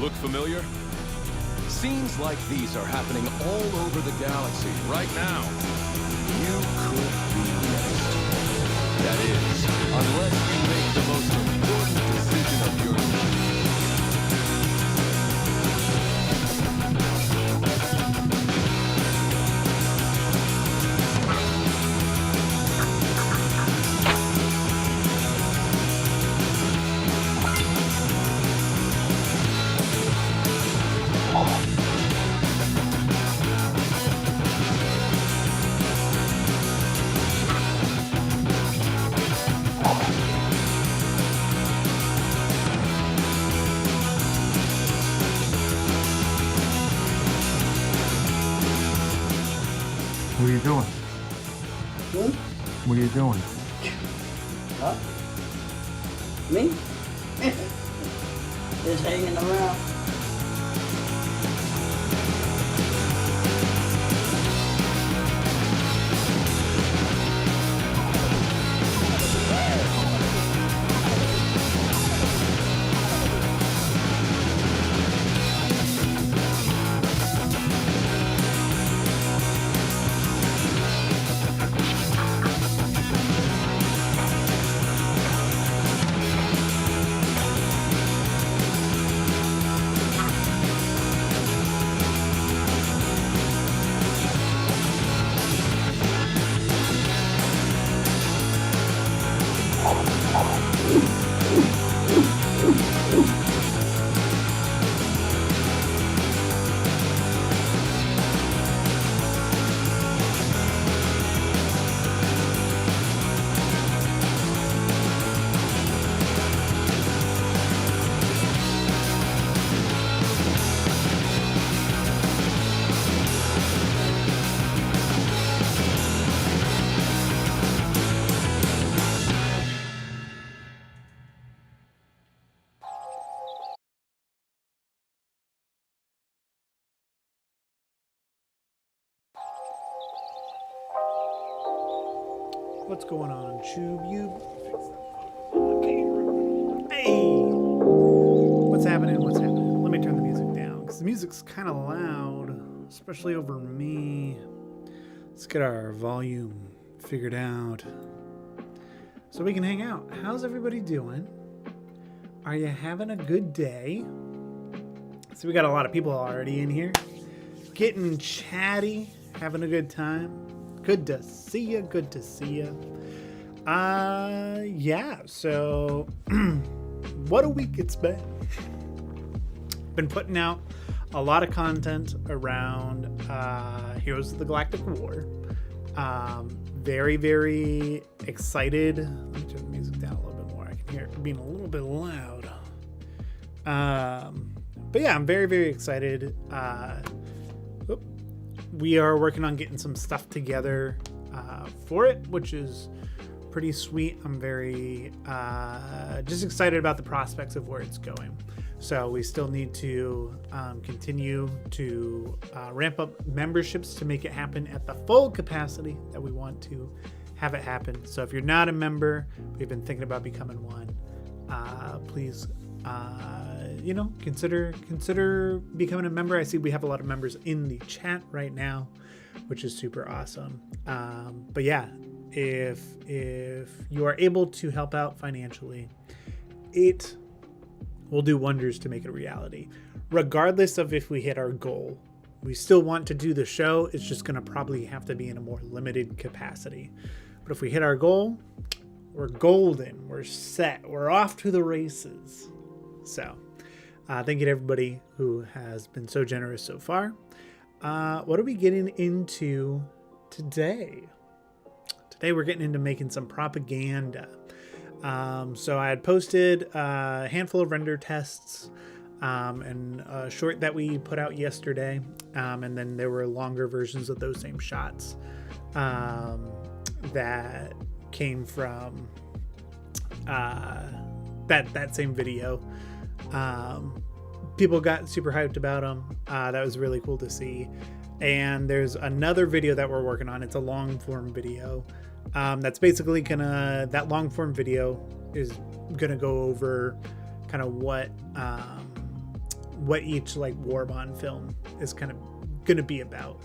Look familiar? Scenes like these are happening all over the galaxy right now. You could be next. That is, unless you make the most important decision of your life. What are you doing? What are you doing? Huh? Me? Just hanging around. What's going on, Tube? Hey! What's happening? What's happening? Let me turn the music down, because the music's kind of loud, especially over me. Let's get our volume figured out so we can hang out. How's everybody doing? Are you having a good day? So we got a lot of people already in here. Getting chatty, having a good time. Good to see you. Good to see you. Yeah, so what a week it's been. Been putting out a lot of content around Heroes of the Galactic War. Very, very excited. Let me turn the music down a little bit more. I can hear it being a little bit loud. But yeah, I'm very, very excited. We are working on getting some stuff together for it, which is pretty sweet. I'm very just excited about the prospects of where it's going. So we still need to continue to ramp up memberships to make it happen at the full capacity that we want to have it happen. So if you're not a member, we've been thinking about becoming one, please consider becoming a member. I see we have a lot of members in the chat right now, which is super awesome. But yeah, if you are able to help out financially, it will do wonders to make it a reality. Regardless of if we hit our goal, we still want to do the show. It's just going to probably have to be in a more limited capacity. But if we hit our goal, we're golden. We're set. We're off to the races. So thank you to everybody who has been so generous so far. What are we getting into today? Today we're getting into making some propaganda. So I had posted a handful of render tests and a short that we put out yesterday. And then there were longer versions of those same shots that came from that same video. People got super hyped about them. That was really cool to see. And there's another video that we're working on. It's a long form video. That's basically that long form video is gonna go over kind of what each like Warbond film is kind of going to be about.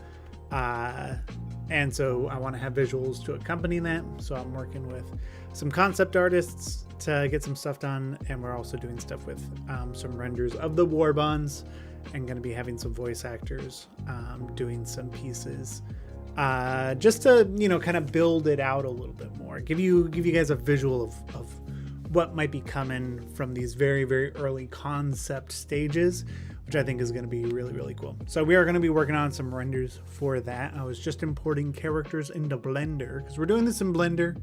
And so I want to have visuals to accompany that. So I'm working with some concept artists to get some stuff done. And we're also doing stuff with some renders of the Warbonds, and going to be having some voice actors doing some pieces just to, you know, kind of build it out a little bit more. Give you guys a visual of what might be coming from these very, very early concept stages, which I think is going to be really, really cool. So we are going to be working on some renders for that. I was just importing characters into Blender because we're doing this in Blender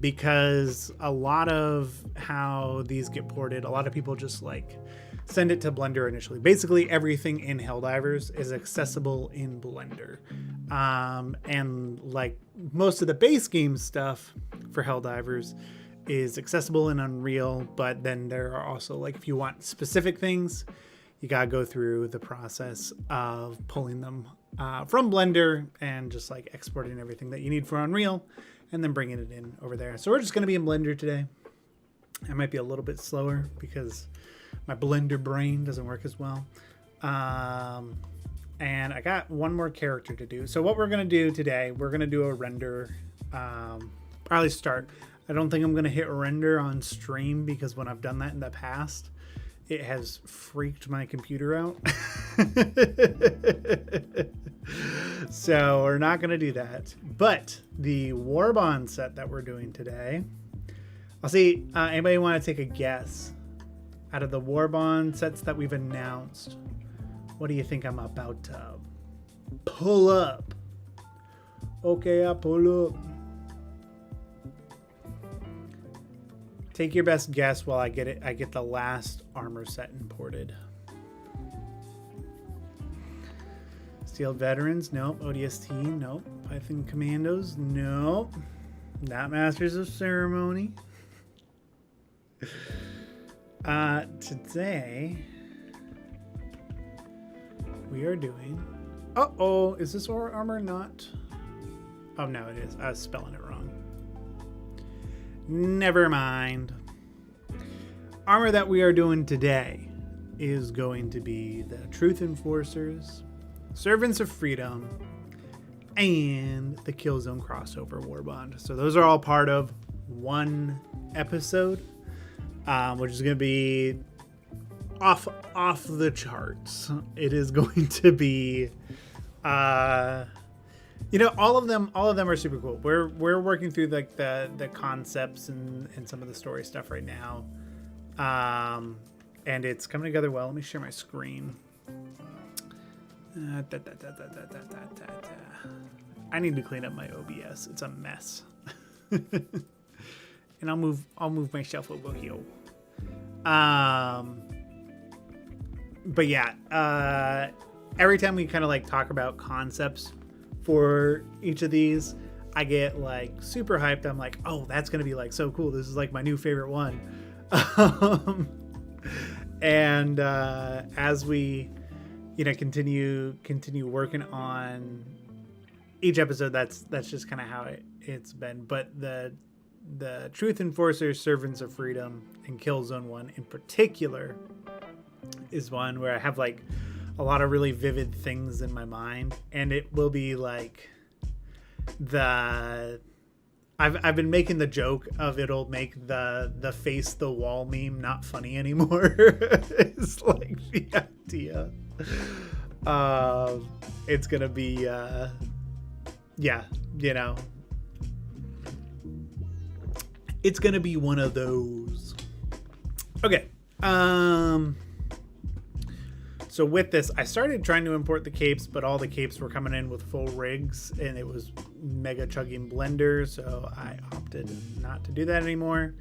because a lot of how these get ported, a lot of people just like send it to Blender initially. Basically everything in Helldivers is accessible in Blender. And like most of the base game stuff for Helldivers is accessible in Unreal, but then there are also, like, if you want specific things, you gotta go through the process of pulling them from Blender and just like exporting everything that you need for Unreal and then bringing it in over there. So we're just gonna be in Blender today. I might be a little bit slower because my Blender brain doesn't work as well. And I got one more character to do. So what we're gonna do today, we're gonna do a render, probably start. I don't think I'm going to hit render on stream because when I've done that in the past, it has freaked my computer out. So we're not going to do that. But the Warbond set that we're doing today, I'll see, anybody want to take a guess? Out of the Warbond sets that we've announced, what do you think I'm about to pull up? Okay, I'll pull up. Take your best guess while I get it. I get the last armor set imported. Steel Veterans, nope. ODST, nope. Python Commandos, nope. Not Masters of Ceremony. Today we are doing. Uh-oh, is this armor not? Oh no, it is. I was spelling it wrong. Never mind. Armor that we are doing today is going to be the Truth Enforcers, Servants of Freedom, and the Killzone crossover Warbond. So those are all part of one episode, which is going to be off the charts. It is going to be you know, all of them are super cool. We're working through like the concepts and some of the story stuff right now. And it's coming together well. Let me share my screen. I need to clean up my OBS. It's a mess. And I'll move myself over here. But yeah, every time we kind of like talk about concepts for each of these, I get like super hyped. I'm like, oh, that's gonna be like so cool. This is like my new favorite one. And as we, you know, continue working on each episode, that's just kind of how it's been. But the Truth Enforcers, Servants of Freedom, and Killzone one in particular is one where I have like a lot of really vivid things in my mind, and it will be like I've been making the joke of it'll make the face the wall meme not funny anymore. It's like the idea. It's gonna be yeah, you know, it's gonna be one of those. Okay. So with this, I started trying to import the capes, but all the capes were coming in with full rigs, and it was mega chugging Blender, so I opted not to do that anymore.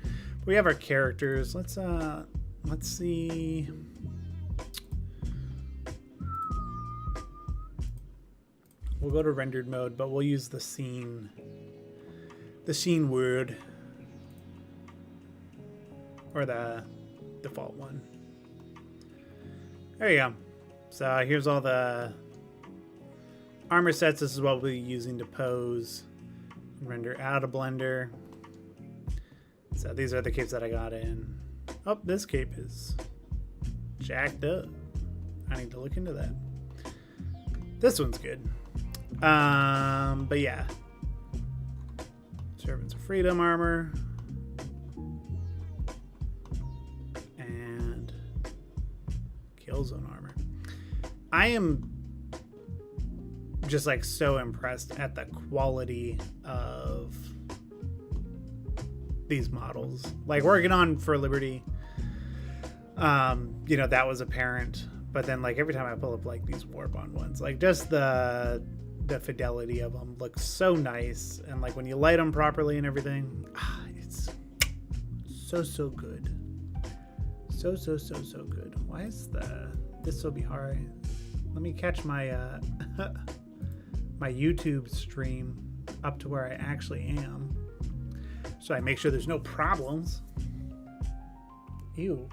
We have our characters. Let's see. We'll go to rendered mode, but we'll use the scene word, or the default one. There you go. So here's all the armor sets. This is what we'll be using to pose and render out of Blender. So these are the capes that I got in. Oh, this cape is jacked up. I need to look into that. This one's good. But yeah. Servants of Freedom armor. And Killzone armor. I am just like so impressed at the quality of these models. Like working on For Liberty, you know, that was apparent. But then like every time I pull up like these Warbond ones, like just the fidelity of them looks so nice. And like when you light them properly and everything, it's so good. So good. Why is this so hard? Let me catch my my YouTube stream up to where I actually am, so I make sure there's no problems. Ew.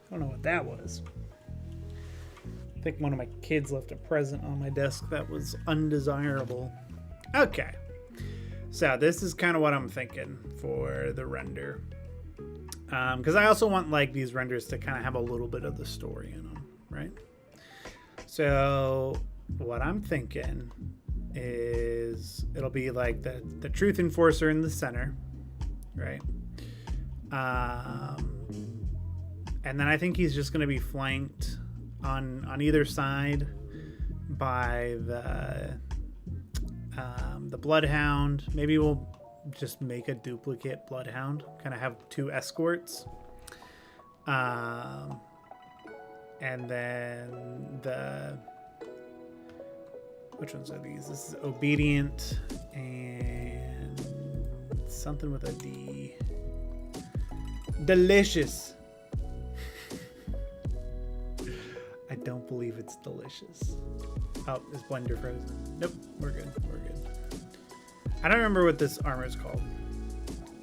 I don't know what that was. I think one of my kids left a present on my desk that was undesirable. Okay. So this is kind of what I'm thinking for the render. Because I also want like these renders to kind of have a little bit of the story in them, right? So what I'm thinking is it'll be like the truth enforcer in the center, right? And then I think he's just going to be flanked on either side by the Bloodhound. Maybe we'll just make a duplicate Bloodhound, kind of have two escorts. And then which ones are these? This is Obedient and something with a D. Delicious. I don't believe it's delicious. Oh, is Blender frozen? Nope, we're good. We're good. I don't remember what this armor is called.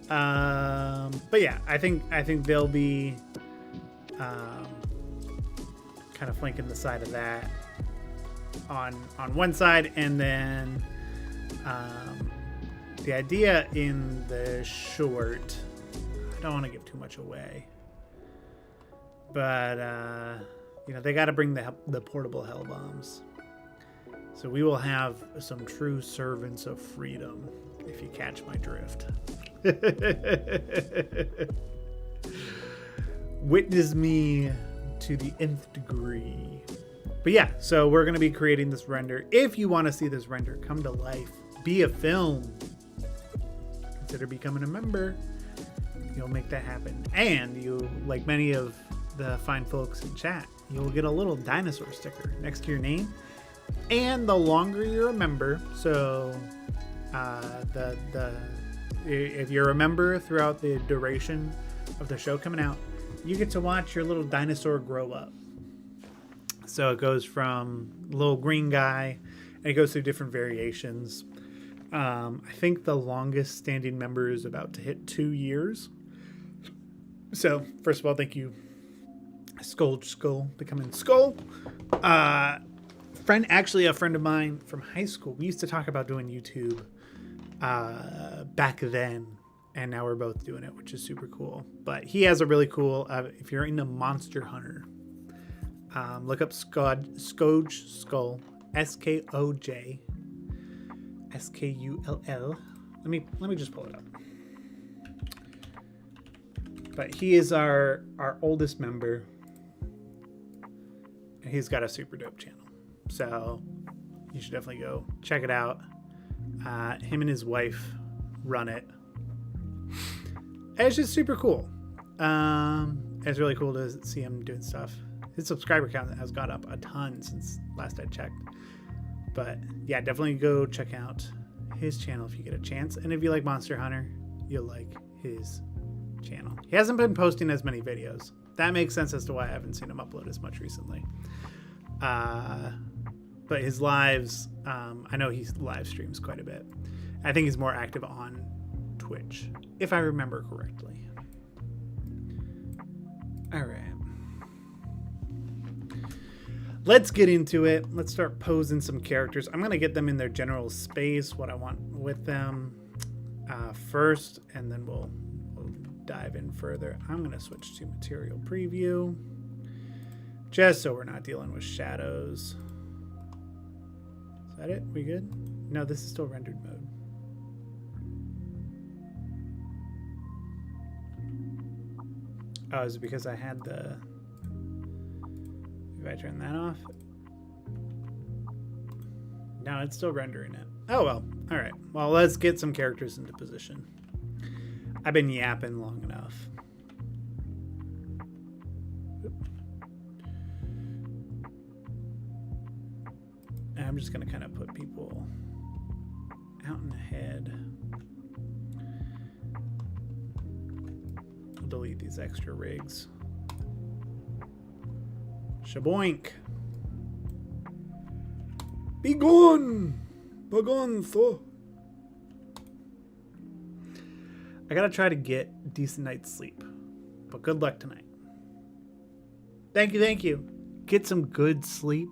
But yeah, I think they'll be kind of flanking the side of that on one side, and then the idea in the short, I don't want to give too much away, but you know, they got to bring the portable hell bombs. So we will have some true servants of freedom, if you catch my drift. Witness me to the nth degree. But yeah, so we're going to be creating this render. If you want to see this render come to life, be a film, consider becoming a member. You'll make that happen. And you, like many of the fine folks in chat, you'll get a little dinosaur sticker next to your name. And the longer you're a member, so if you're a member throughout the duration of the show coming out, you get to watch your little dinosaur grow up. So it goes from little green guy, and it goes through different variations. I think the longest standing member is about to hit 2 years. So first of all, thank you, Skull, becoming Skull. A friend of mine from high school. We used to talk about doing YouTube back then, and now we're both doing it, which is super cool. But he has a really cool, if you're into Monster Hunter, look up Skoj Skull, SKOJ SKULL. Let me just pull it up. But he is our oldest member, and he's got a super dope channel. So you should definitely go check it out. Him and his wife run it. And it's just super cool. It's really cool to see him doing stuff. His subscriber count has gone up a ton since last I checked. But yeah, definitely go check out his channel if you get a chance. And if you like Monster Hunter, you'll like his channel. He hasn't been posting as many videos. That makes sense as to why I haven't seen him upload as much recently. But his lives, I know he live streams quite a bit. I think he's more active on Twitch, if I remember correctly. All right. Let's get into it. Let's start posing some characters. I'm going to get them in their general space, what I want with them first, and then we'll dive in further. I'm going to switch to material preview just so we're not dealing with shadows. Is that it? We good? No, this is still rendered mode. Oh, is it because I had the... If I turn that off? No, it's still rendering it. Oh, well. All right. Well, let's get some characters into position. I've been yapping long enough. And I'm just going to kind of put people out in the head. I'll delete these extra rigs. Shaboink. Be gone! Begone, Thor. I gotta try to get decent night's sleep. But good luck tonight. Thank you, thank you. Get some good sleep.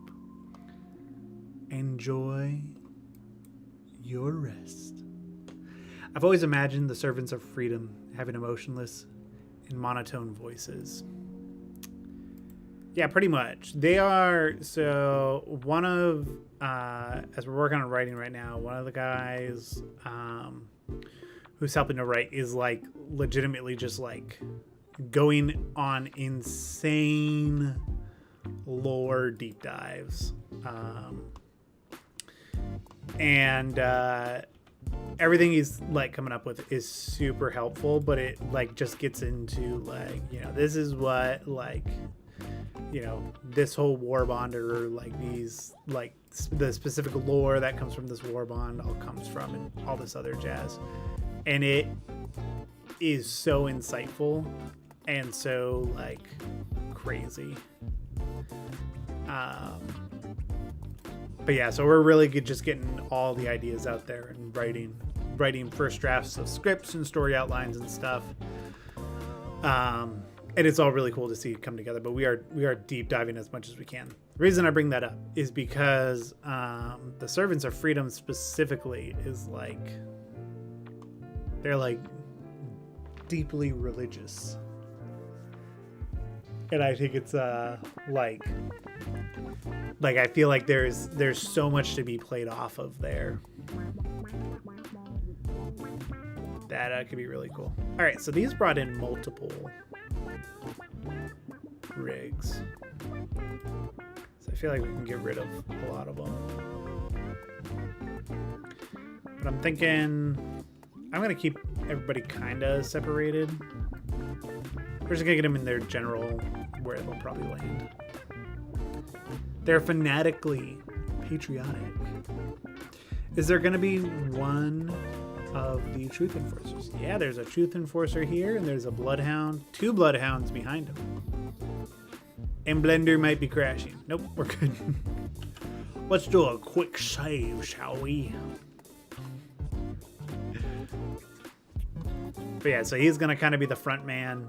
Enjoy your rest. I've always imagined the servants of freedom having emotionless and monotone voices. Yeah, pretty much. They are, so one of, as we're working on writing right now, one of the guys who's helping to write is like legitimately just like going on insane lore deep dives. And everything he's like coming up with is super helpful, but it like just gets into like, you know, this is what like, you know, this whole war bond or like these like the specific lore that comes from this war bond all comes from and all this other jazz. And it is so insightful and so like crazy. But yeah, so we're really good just getting all the ideas out there and writing first drafts of scripts and story outlines and stuff. And it's all really cool to see it come together, but we are deep diving as much as we can. The reason I bring that up is because the Servants of Freedom specifically is like, they're like deeply religious. And I think it's like I feel like there's so much to be played off of there. That could be really cool. All right, so these brought in multiple rigs. So I feel like we can get rid of a lot of them. But I'm thinking I'm gonna keep everybody kind of separated. We're just gonna get them in their general where they'll probably land. They're fanatically patriotic. Is there gonna be one of the Truth Enforcers? Yeah, there's a Truth Enforcer here, and there's a Bloodhound. 2 Bloodhounds behind him. And Blender might be crashing. Nope, we're good. Let's do a quick save, shall we? But yeah, so he's gonna kind of be the front man.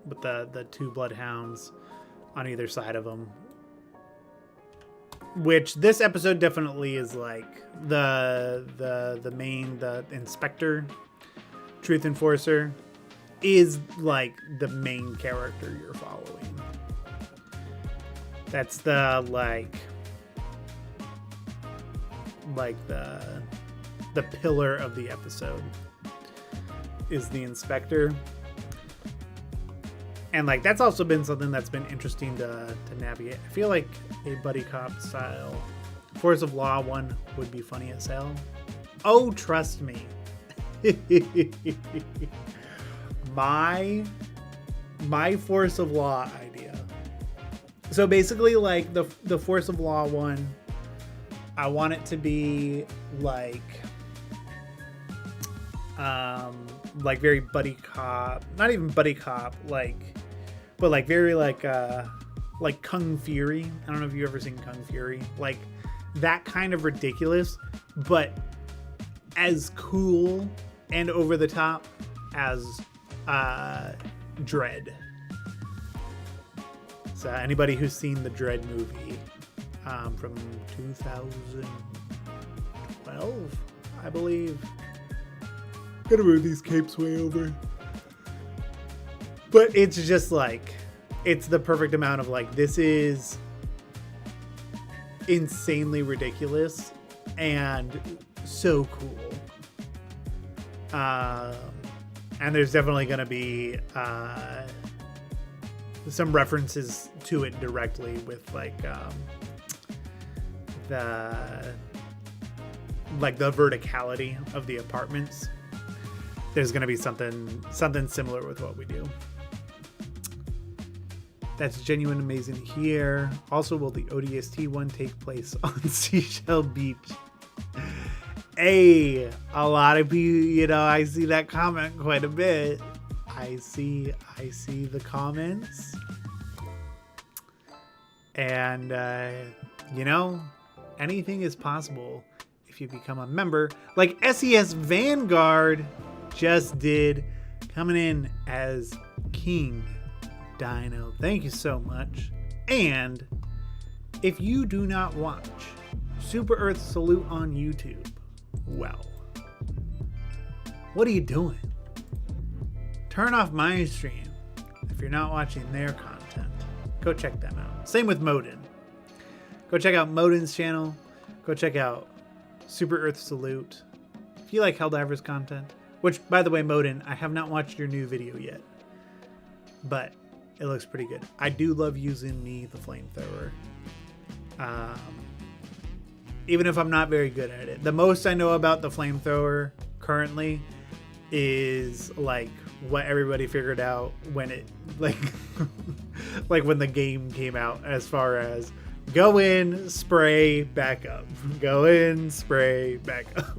With the 2 Bloodhounds on either side of him. Which this episode definitely is like the main, the Inspector, Truth Enforcer, is like the main character you're following. That's the like the pillar of the episode is the Inspector. And like that's also been something that's been interesting to navigate. I feel like a buddy cop style Force of Law one would be funny as hell. Oh, trust me. my Force of Law idea. So basically like the Force of Law one, I want it to be like very buddy cop, not even buddy cop, but like very like Kung Fury. I don't know if you've ever seen Kung Fury. Like that kind of ridiculous, but as cool and over the top as Dredd. So anybody who's seen the Dredd movie from 2012, I believe. Gotta move these capes way over. But it's just like, it's the perfect amount of like, this is insanely ridiculous and so cool. And there's definitely going to be some references to it directly with like the verticality of the apartments. There's going to be something similar with what we do. That's genuine, amazing to hear. Also, will the ODST one take place on Seashell Beach? Hey, a lot of people, I see that comment quite a bit. I see the comments. And, anything is possible if you become a member. Like SES Vanguard just did, coming in as King Dino. Thank you so much. And if you do not watch Super Earth Salute on YouTube, well, what are you doing? Turn off my stream if you're not watching their content. Go check them out. Same with Modin. Go check out Modin's channel. Go check out Super Earth Salute. If you like Helldivers content, which, by the way, Modin, I have not watched your new video yet, but it looks pretty good. I do love using the flamethrower. Even if I'm not very good at it. The most I know about the flamethrower currently is like what everybody figured out when it like when the game came out, as far as go in, spray, back up. Go in, spray, back up.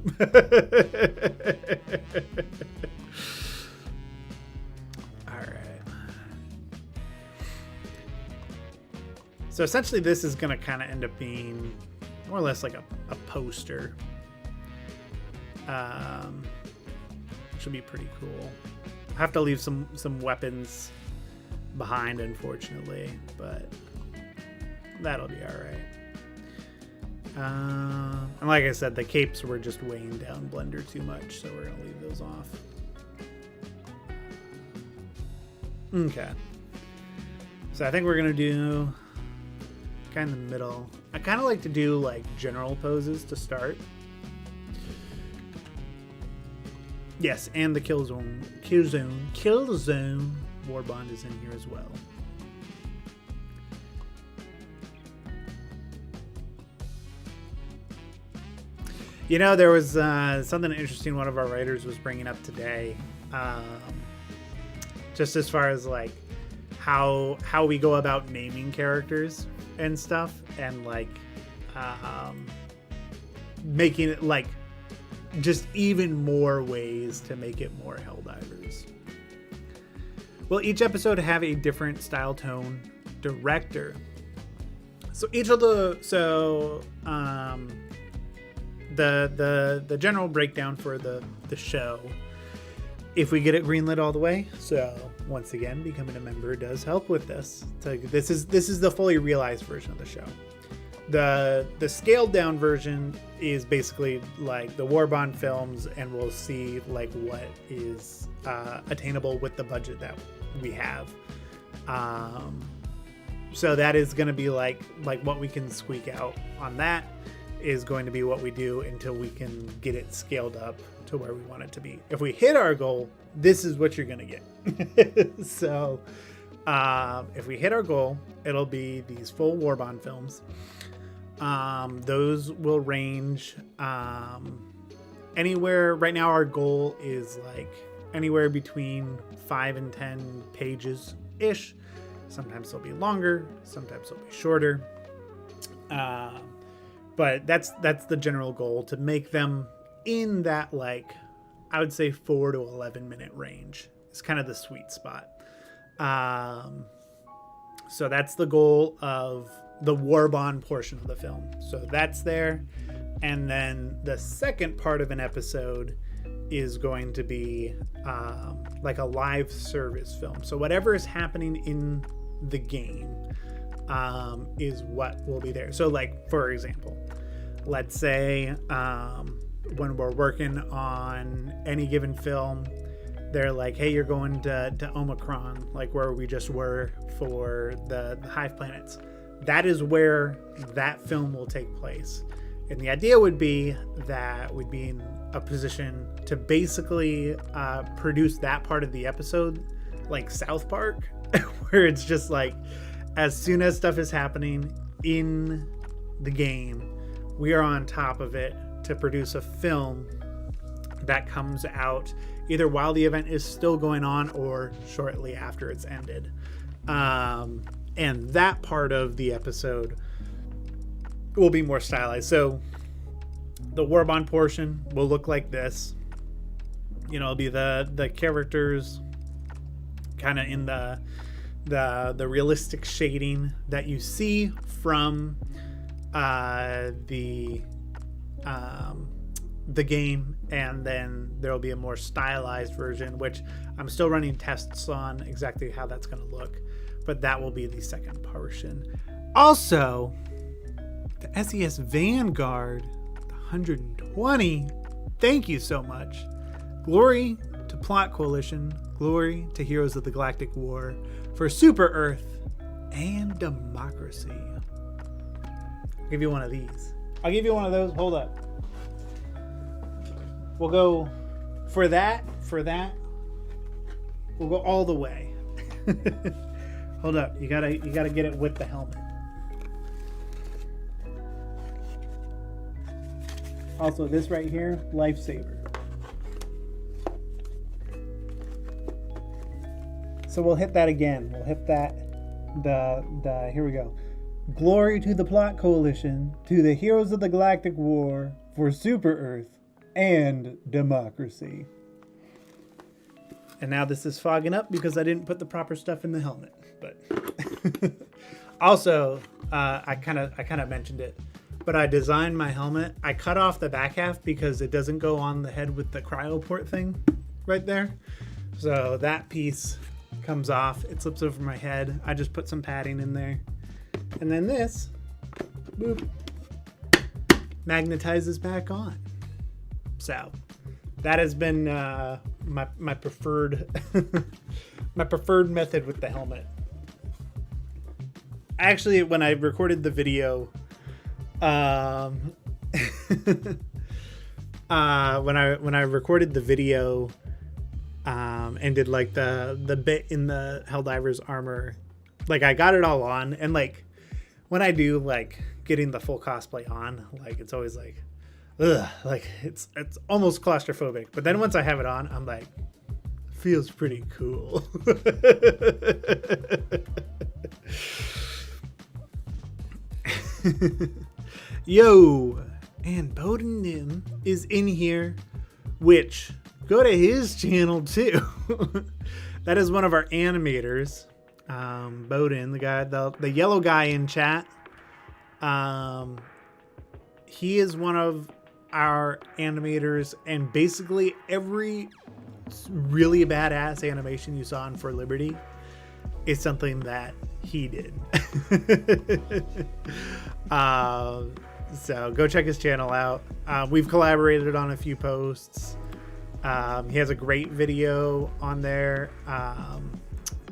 So essentially this is going to kind of end up being more or less like a poster. Should be pretty cool. I have to leave some weapons behind, unfortunately, but that'll be all right. And like I said, the capes were just weighing down Blender too much, so we're going to leave those off. Okay. So I think we're going to do kind of the middle. I kind of like to do like general poses to start. Yes, and the Killzone Warbond is in here as well. There was something interesting one of our writers was bringing up today, just as far as like how we go about naming characters and stuff, and like making it like just even more ways to make it more Helldivers. Will each episode have a different style, tone, director? So each of the general breakdown for the show, if we get it greenlit all the way. So once again, becoming a member does help with this. So this is the fully realized version of the show. The scaled down version is basically like the Warbond films, and we'll see like what is attainable with the budget that we have. So that is going to be like what we can squeak out on that is going to be what we do until we can get it scaled up to where we want it to be. If we hit our goal, this is what you're going to get. So if we hit our goal, it'll be these full Warbond films. Those will range anywhere. Right now our goal is like anywhere between 5 and 10 pages ish. Sometimes they'll be longer, sometimes they'll be shorter. But that's the general goal, to make them in that, like, I would say 4 to 11 minute range. It's kind of the sweet spot. So that's the goal of the Warbond portion of the film. So that's there. And then the second part of an episode is going to be like a live service film. So whatever is happening in the game is what will be there. So like, for example, let's say when we're working on any given film, they're like, hey, you're going to Omicron, like where we just were for the Hive Planets. That is where that film will take place. And the idea would be that we'd be in a position to basically produce that part of the episode like South Park, where it's just like, as soon as stuff is happening in the game, we are on top of it to produce a film that comes out either while the event is still going on or shortly after it's ended. And that part of the episode will be more stylized. So the Warbond portion will look like this. You know, it'll be the characters kind of in the realistic shading that you see from the game, and then there'll be a more stylized version, which I'm still running tests on exactly how that's going to look, but that will be the second portion. Also, the SES Vanguard, the 120, thank you so much. Glory to Plot Coalition, glory to Heroes of the Galactic War, for Super Earth and democracy. I'll give you one of these. I'll give you one of those. Hold up. We'll go for that. We'll go all the way. Hold up. You gotta get it with the helmet. Also, this right here, lifesaver. So we'll hit that again. We'll hit that. Here we go. Glory to the Plot Coalition, to the Heroes of the Galactic War, for Super Earth and democracy. And now this is fogging up because I didn't put the proper stuff in the helmet. But also, I kind of mentioned it, but I designed my helmet. I cut off the back half because it doesn't go on the head with the cryoport thing right there. So that piece comes off. It slips over my head. I just put some padding in there. And then this, boop, magnetizes back on. So that has been my preferred my preferred method with the helmet. Actually, when I recorded the video, when I recorded the video and did like the bit in the Helldivers armor, like I got it all on, and like when I do like getting the full cosplay on, like it's always like, ugh, like it's almost claustrophobic. But then once I have it on, I'm like, feels pretty cool. Yo, and Bowden Nim is in here, which go to his channel too. That is one of our animators, Bowden, the guy, the yellow guy in chat. He is one of our animators, and basically every really badass animation you saw in For Liberty is something that he did. So go check his channel out. We've collaborated on a few posts. He has a great video on there.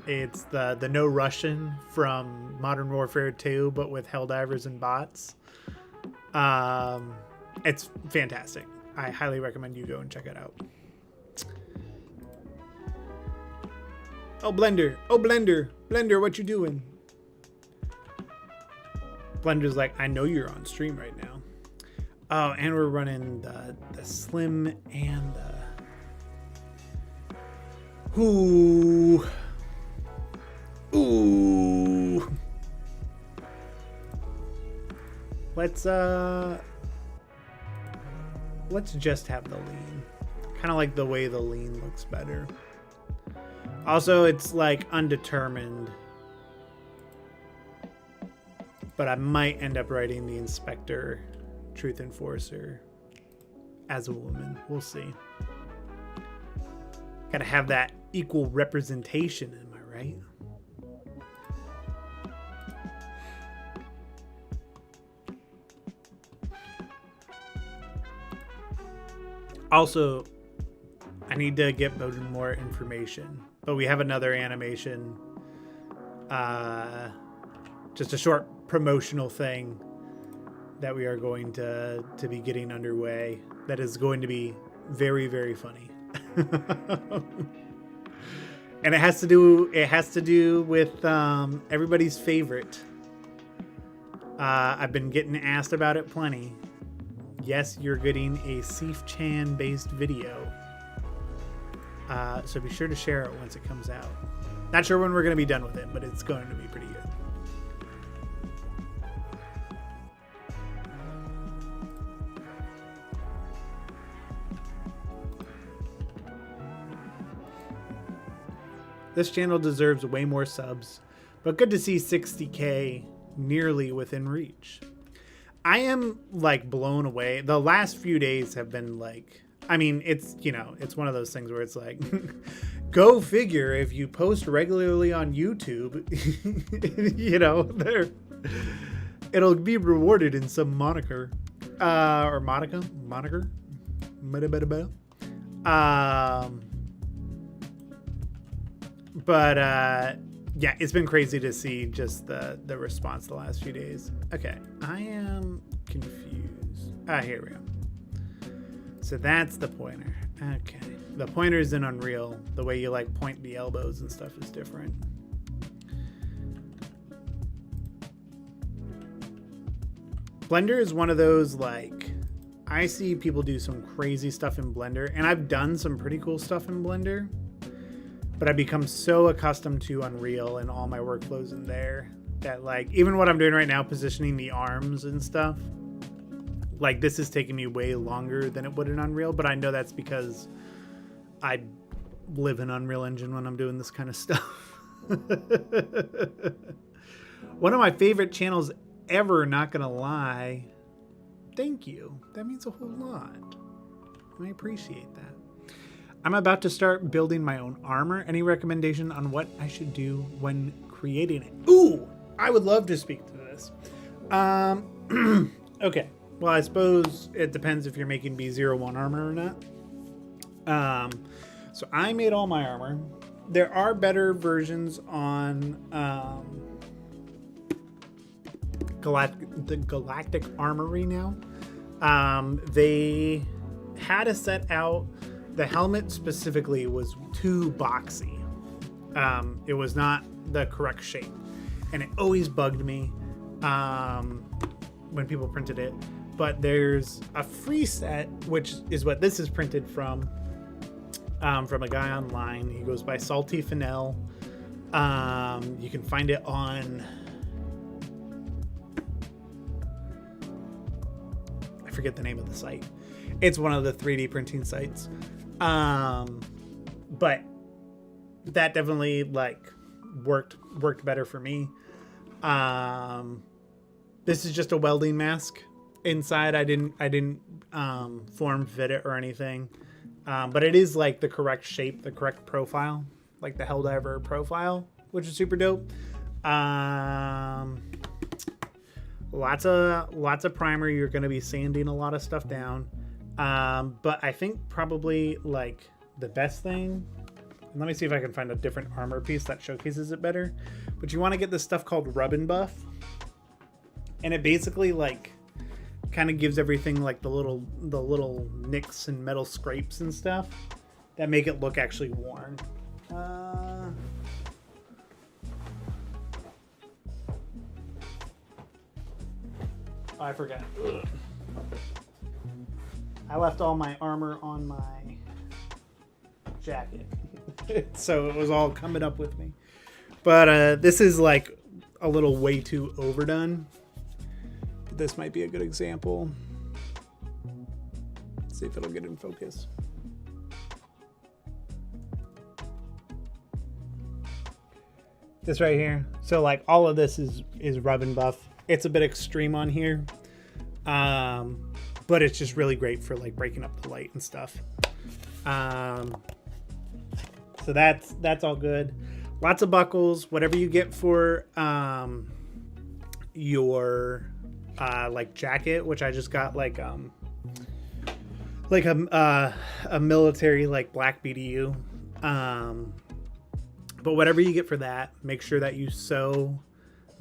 It's the No Russian from Modern Warfare 2, but with Helldivers and bots. It's fantastic. I highly recommend you go and check it out. Oh, Blender. Oh, Blender. Blender, what you doing? Blender's like, I know you're on stream right now. Oh, and we're running the Slim and the... Ooh. Ooh. Let's just have the lean. Kind of like the way the lean looks better. Also, it's like undetermined. But I might end up writing the Inspector Truth Enforcer as a woman. We'll see. Gotta have that equal representation, am I right? Also, I need to get more information, but we have another animation, just a short promotional thing that we are going to be getting underway that is going to be very, very funny. And it has to do with everybody's favorite. I've been getting asked about it plenty. Yes, you're getting a Seif Chan based video. So be sure to share it once it comes out. Not sure when we're going to be done with it, but it's going to be pretty good. This channel deserves way more subs, but good to see 60K nearly within reach. I am like blown away. The last few days have been like, I mean, it's, you know, it's one of those things where it's like, go figure, if you post regularly on YouTube, you know, it'll be rewarded in some moniker, or moniker. But yeah, it's been crazy to see just the response the last few days. Okay, I am confused. Here we go. So that's the pointer. Okay, the pointer is in Unreal. The way you like point the elbows and stuff is different. Blender is one of those, like, I see people do some crazy stuff in Blender, and I've done some pretty cool stuff in Blender. But I've become so accustomed to Unreal and all my workflows in there that, like, even what I'm doing right now, positioning the arms and stuff, like, this is taking me way longer than it would in Unreal. But I know that's because I live in Unreal Engine when I'm doing this kind of stuff. One of my favorite channels ever, not gonna lie. Thank you. That means a whole lot. I appreciate that. I'm about to start building my own armor. Any recommendation on what I should do when creating it? Ooh, I would love to speak to this. Okay. Well, I suppose it depends if you're making B01 armor or not. So I made all my armor. There are better versions on the Galactic Armory now. They had a set out. The helmet specifically was too boxy. It was not the correct shape, and it always bugged me when people printed it. But there's a free set, which is what this is printed from a guy online. He goes by Salty Fennel. You can find it on, I forget the name of the site. It's one of the 3D printing sites. But that definitely, like, worked better for me. This is just a welding mask inside. I didn't form fit it or anything. But it is like the correct shape, the correct profile, like the Helldiver profile, which is super dope. Lots of primer. You're going to be sanding a lot of stuff down. But I think probably, like, the best thing, and let me see if I can find a different armor piece that showcases it better, but you want to get this stuff called Rub and Buff, and it basically, like, kind of gives everything, like, the little nicks and metal scrapes and stuff that make it look actually worn. Oh, I forgot. Ugh. I left all my armor on my jacket. So it was all coming up with me. But this is like a little way too overdone. But this might be a good example. Let's see if it'll get in focus. This right here. So, like, all of this is Rub and Buff. It's a bit extreme on here. But it's just really great for, like, breaking up the light and stuff. So that's all good. Lots of buckles. Whatever you get for your like jacket, which I just got, like like a military like black BDU. But whatever you get for that, make sure that you sew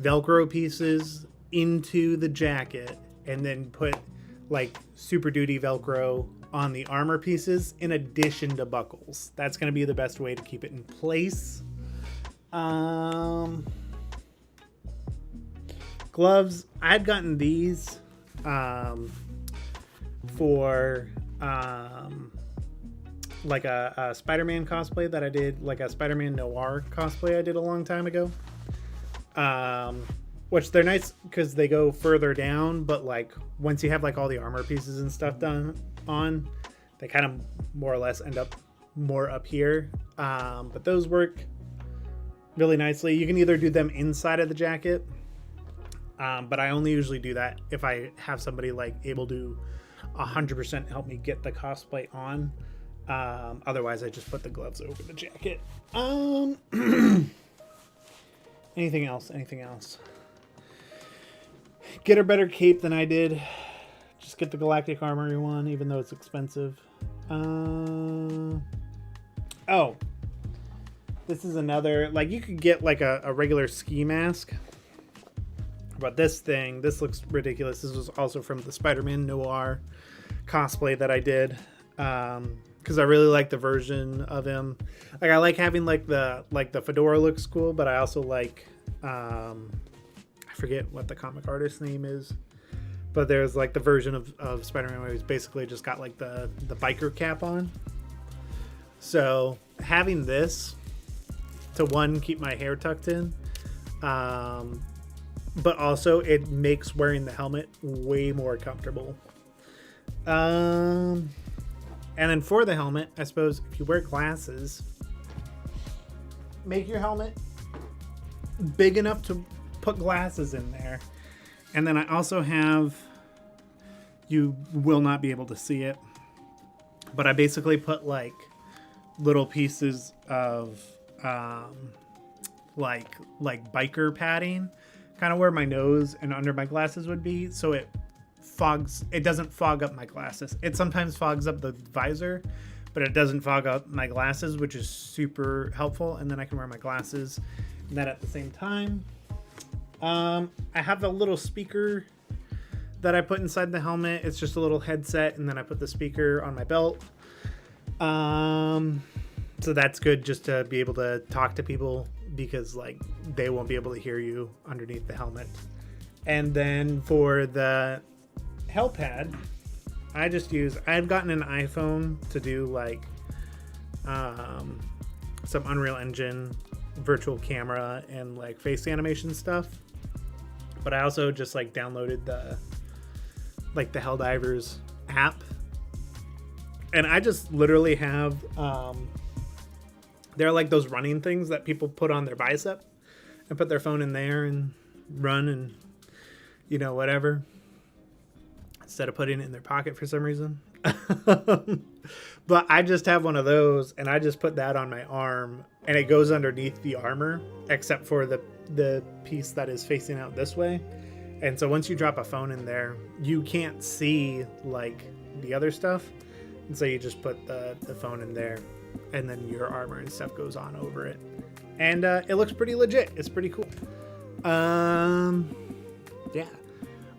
Velcro pieces into the jacket and then put like Super Duty Velcro on the armor pieces in addition to buckles. That's going to be the best way to keep it in place. Gloves, I had gotten these for like a Spider-Man cosplay that I did, like a Spider-Man Noir cosplay I did a long time ago. Which they're nice because they go further down, but like once you have like all the armor pieces and stuff done on, they kind of more or less end up more up here. But those work really nicely. You can either do them inside of the jacket, but I only usually do that if I have somebody like able to 100% help me get the cosplay on. Otherwise I just put the gloves over the jacket. Anything else? Get a better cape than I did. Just get the Galactic Armory one, even though it's expensive. Oh, this is another, like you could get like a regular ski mask. But this looks ridiculous. This was also from the Spider-Man Noir cosplay that I did. Because I really like the version of him. Like I like having like the fedora looks cool, but I also like I forget what the comic artist's name is, but there's like the version of Spider-Man where he's basically just got like the biker cap on. So having this to one, keep my hair tucked in, but also it makes wearing the helmet way more comfortable. And then for the helmet, I suppose if you wear glasses, make your helmet big enough to put glasses in there. And then I also have, you will not be able to see it, but I basically put like little pieces of like biker padding kind of where my nose and under my glasses would be, so it doesn't fog up my glasses. It sometimes fogs up the visor, but it doesn't fog up my glasses, which is super helpful. And then I can wear my glasses and that at the same time. I have a little speaker that I put inside the helmet. It's just a little headset, and then I put the speaker on my belt. So that's good just to be able to talk to people, because like they won't be able to hear you underneath the helmet. And then for the Hellpad, I've gotten an iPhone to do like some Unreal Engine virtual camera and like face animation stuff, but I also just like downloaded the Helldivers app, and I just literally have they're like those running things that people put on their bicep and put their phone in there and run and whatever, instead of putting it in their pocket for some reason. But I just have one of those, and I just put that on my arm, and it goes underneath the armor except for the piece that is facing out this way. And so once you drop a phone in there, you can't see like the other stuff, and so you just put the phone in there, and then your armor and stuff goes on over it, and it looks pretty legit. It's pretty cool. Yeah.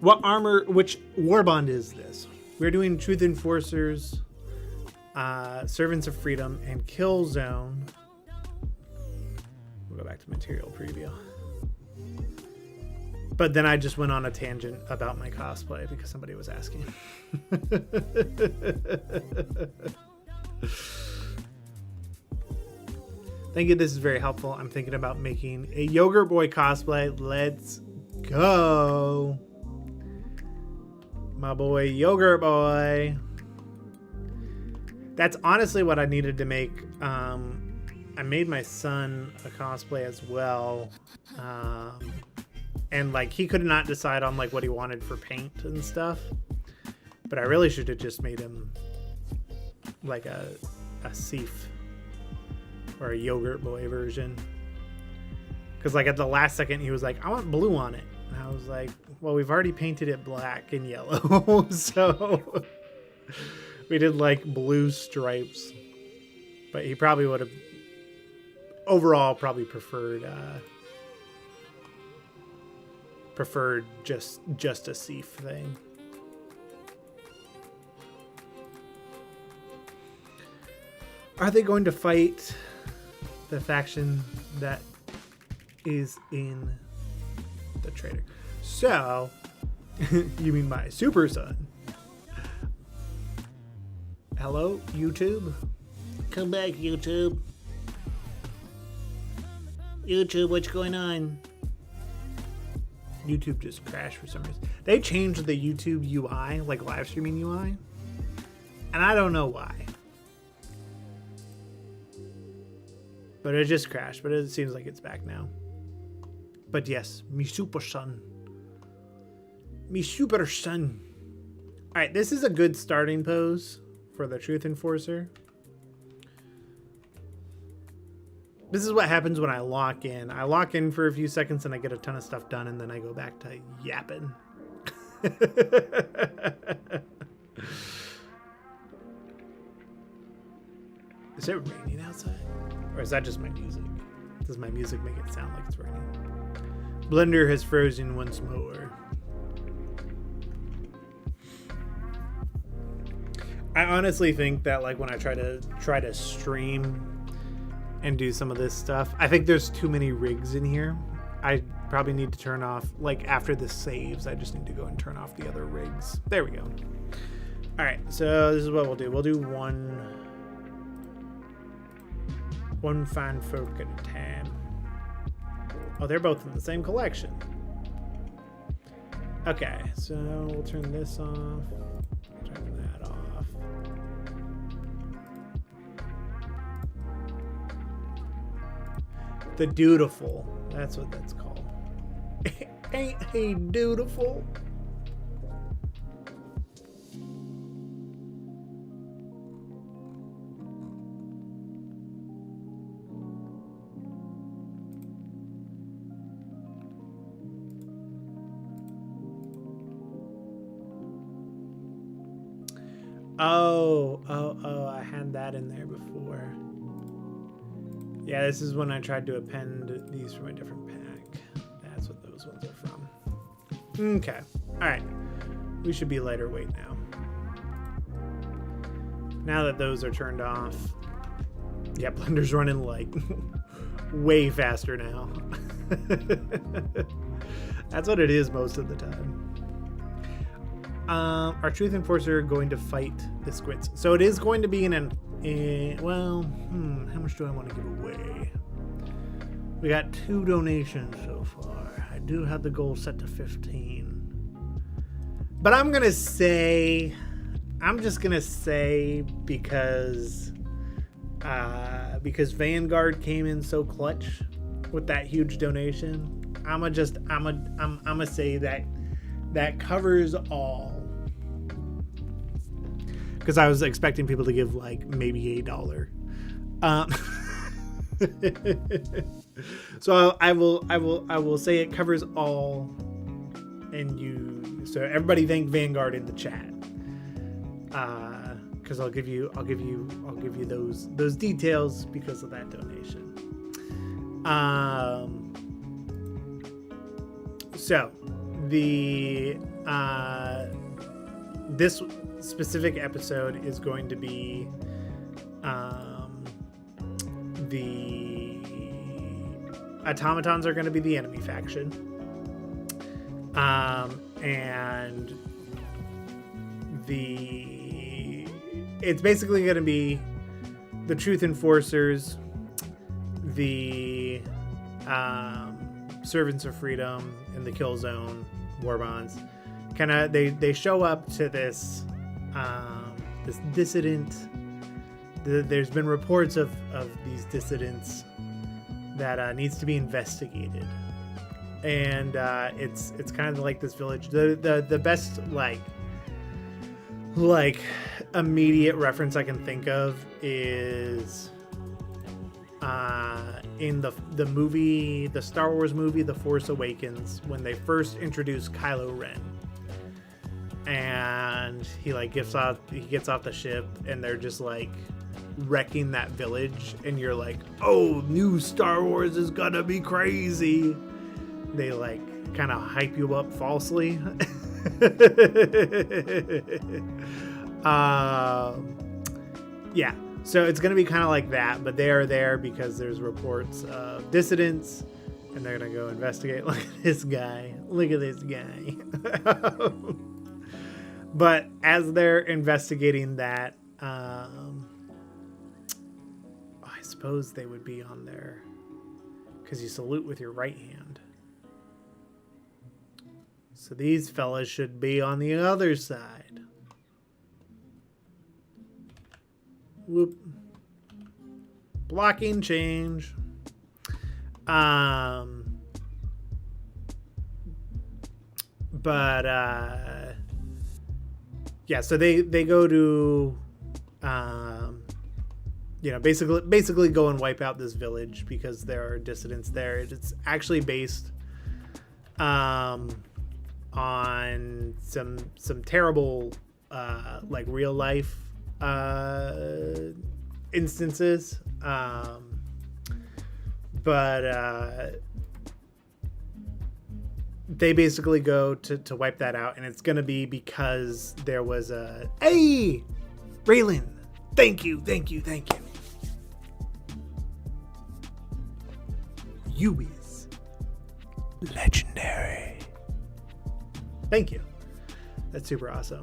Which warbond is this? We're doing Truth Enforcers, Servants of Freedom, and Killzone. We'll go back to material preview. But then I just went on a tangent about my cosplay because somebody was asking. Thank you. This is very helpful. I'm thinking about making a Yogurt Boy cosplay. Let's go. My boy Yogurt Boy. That's honestly what I needed to make. I made my son a cosplay as well. And like he could not decide on like what he wanted for paint and stuff. But I really should have just made him like a Seif or a Yogurt Boy version. Because like at the last second he was like, I want blue on it. And I was like, well, we've already painted it black and yellow. So We did like blue stripes, but he probably would have overall probably preferred just a Seif thing. Are they going to fight the faction that is in the traitor? So, you mean my super son? Hello, YouTube? Come back, YouTube. YouTube, what's going on? YouTube just crashed for some reason. They changed the YouTube UI, like live streaming UI, and I don't know why. But it just crashed, but it seems like it's back now. But yes, me super son. Me super son. Alright, this is a good starting pose for the Truth Enforcer. This is what happens when I lock in. I lock in for a few seconds and I get a ton of stuff done, and then I go back to yapping. Is it raining outside? Or is that just my music? Does my music make it sound like it's raining? Blender has frozen once more. I honestly think that like when I try to stream and do some of this stuff, I think there's too many rigs in here. I probably need to turn off, like after this saves, I just need to go and turn off the other rigs. There we go. All right, so this is what we'll do. We'll do one fine folk at a time. Oh, they're both in the same collection. Okay, so we'll turn this off. Turn that off. The Dutiful. That's what that's called. Ain't he dutiful? Oh, I had that in there before. Yeah, this is when I tried to append these from a different pack. That's what those ones are from. Okay. Alright. We should be lighter weight now. Now that those are turned off. Yeah, Blender's running like way faster now. That's what it is most of the time. Our Truth Enforcer going to fight the squids. So it is going to be in well, how much do I want to give away? We got 2 donations so far. I do have the goal set to 15. But I'm just gonna say because Vanguard came in so clutch with that huge donation, I'm gonna say that covers all. Because I was expecting people to give like maybe $1. So I will say it covers all, and so everybody thank Vanguard in the chat. Because I'll give you those details because of that donation. So the this specific episode is going to be the automatons are going to be the enemy faction, and it's basically going to be the Truth Enforcers, the Servants of Freedom, and the Kill Zone Warbonds. Kind of they show up to this dissident. There's been reports of these dissidents that needs to be investigated, and it's kind of like this village. The best like immediate reference I can think of is in the movie, the Star Wars movie, The Force Awakens, when they first introduced Kylo Ren. and he gets off the ship, and they're just like wrecking that village, and you're like, oh, new Star Wars is gonna be crazy. They like kind of hype you up falsely. Yeah, so it's gonna be kind of like that, but they are there because there's reports of dissidents, and they're gonna go investigate. Look at this guy. But as they're investigating that, I suppose they would be on there because you salute with your right hand. So these fellas should be on the other side. Whoop. Blocking change. Yeah, so they go to basically go and wipe out this village because there are dissidents there. It's actually based on some terrible like real life instances, but they basically go to wipe that out, and it's gonna be because there was hey, Raylan, thank you. You is legendary. Thank you. That's super awesome.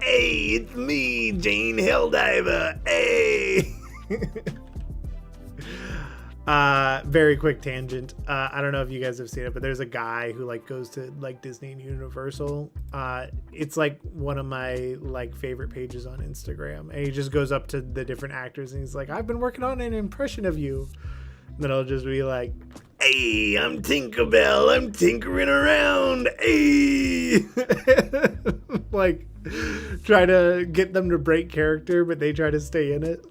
Hey, it's me, Jane Helldiver. Hey. Very quick tangent. I don't know if you guys have seen it, but there's a guy who like goes to like Disney and Universal. It's like one of my like favorite pages on Instagram, and he just goes up to the different actors and he's like, I've been working on an impression of you. And then I'll just be like, hey, I'm Tinkerbell. I'm tinkering around. Hey. Like, try to get them to break character, but they try to stay in it.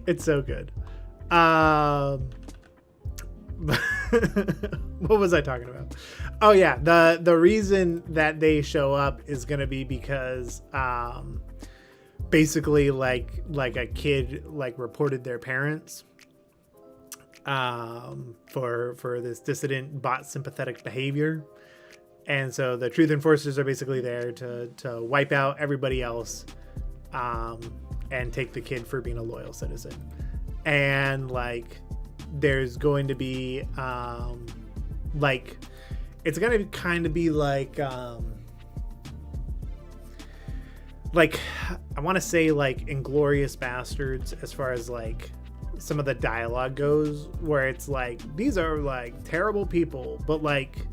It's so good. What was I talking about? Oh yeah, the reason that they show up is gonna be because basically like a kid like reported their parents for this dissident bot sympathetic behavior, and so the truth enforcers are basically there to wipe out everybody else and take the kid for being a loyal citizen. And like there's going to be like it's gonna kind of be like I want to say like Inglourious Bastards as far as like some of the dialogue goes, where it's like these are like terrible people, but like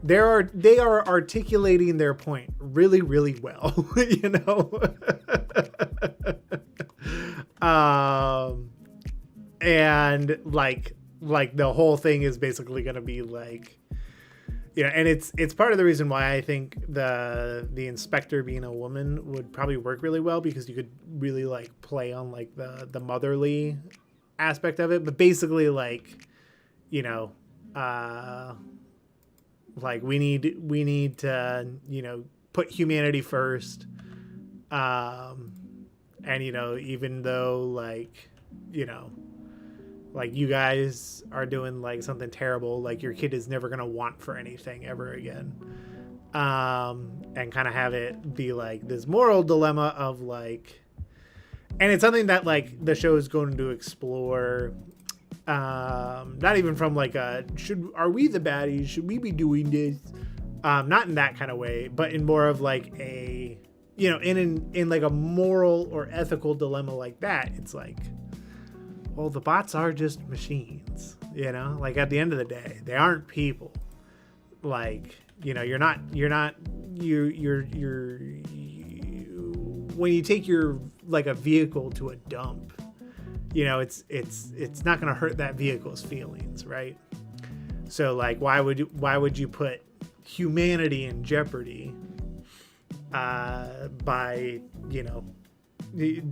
they are articulating their point really, really well. You know. And like the whole thing is basically going to be like, you know, and it's part of the reason why I think the inspector being a woman would probably work really well, because you could really like play on like the motherly aspect of it. But basically like, you know, like we need to, you know, put humanity first. And, you know, even though like, you know, like you guys are doing like something terrible, like your kid is never going to want for anything ever again. And kind of have it be like this moral dilemma of like, and it's something that like the show is going to explore, not even from like are we the baddies? Should we be doing this? Not in that kind of way, but in more of like a, you know, in like a moral or ethical dilemma like that. It's like, well, the bots are just machines, you know, like at the end of the day, they aren't people. Like, you know, when you take your, like a vehicle to a dump, you know, it's not going to hurt that vehicle's feelings. Right. So like, why would you put humanity in jeopardy, by, you know,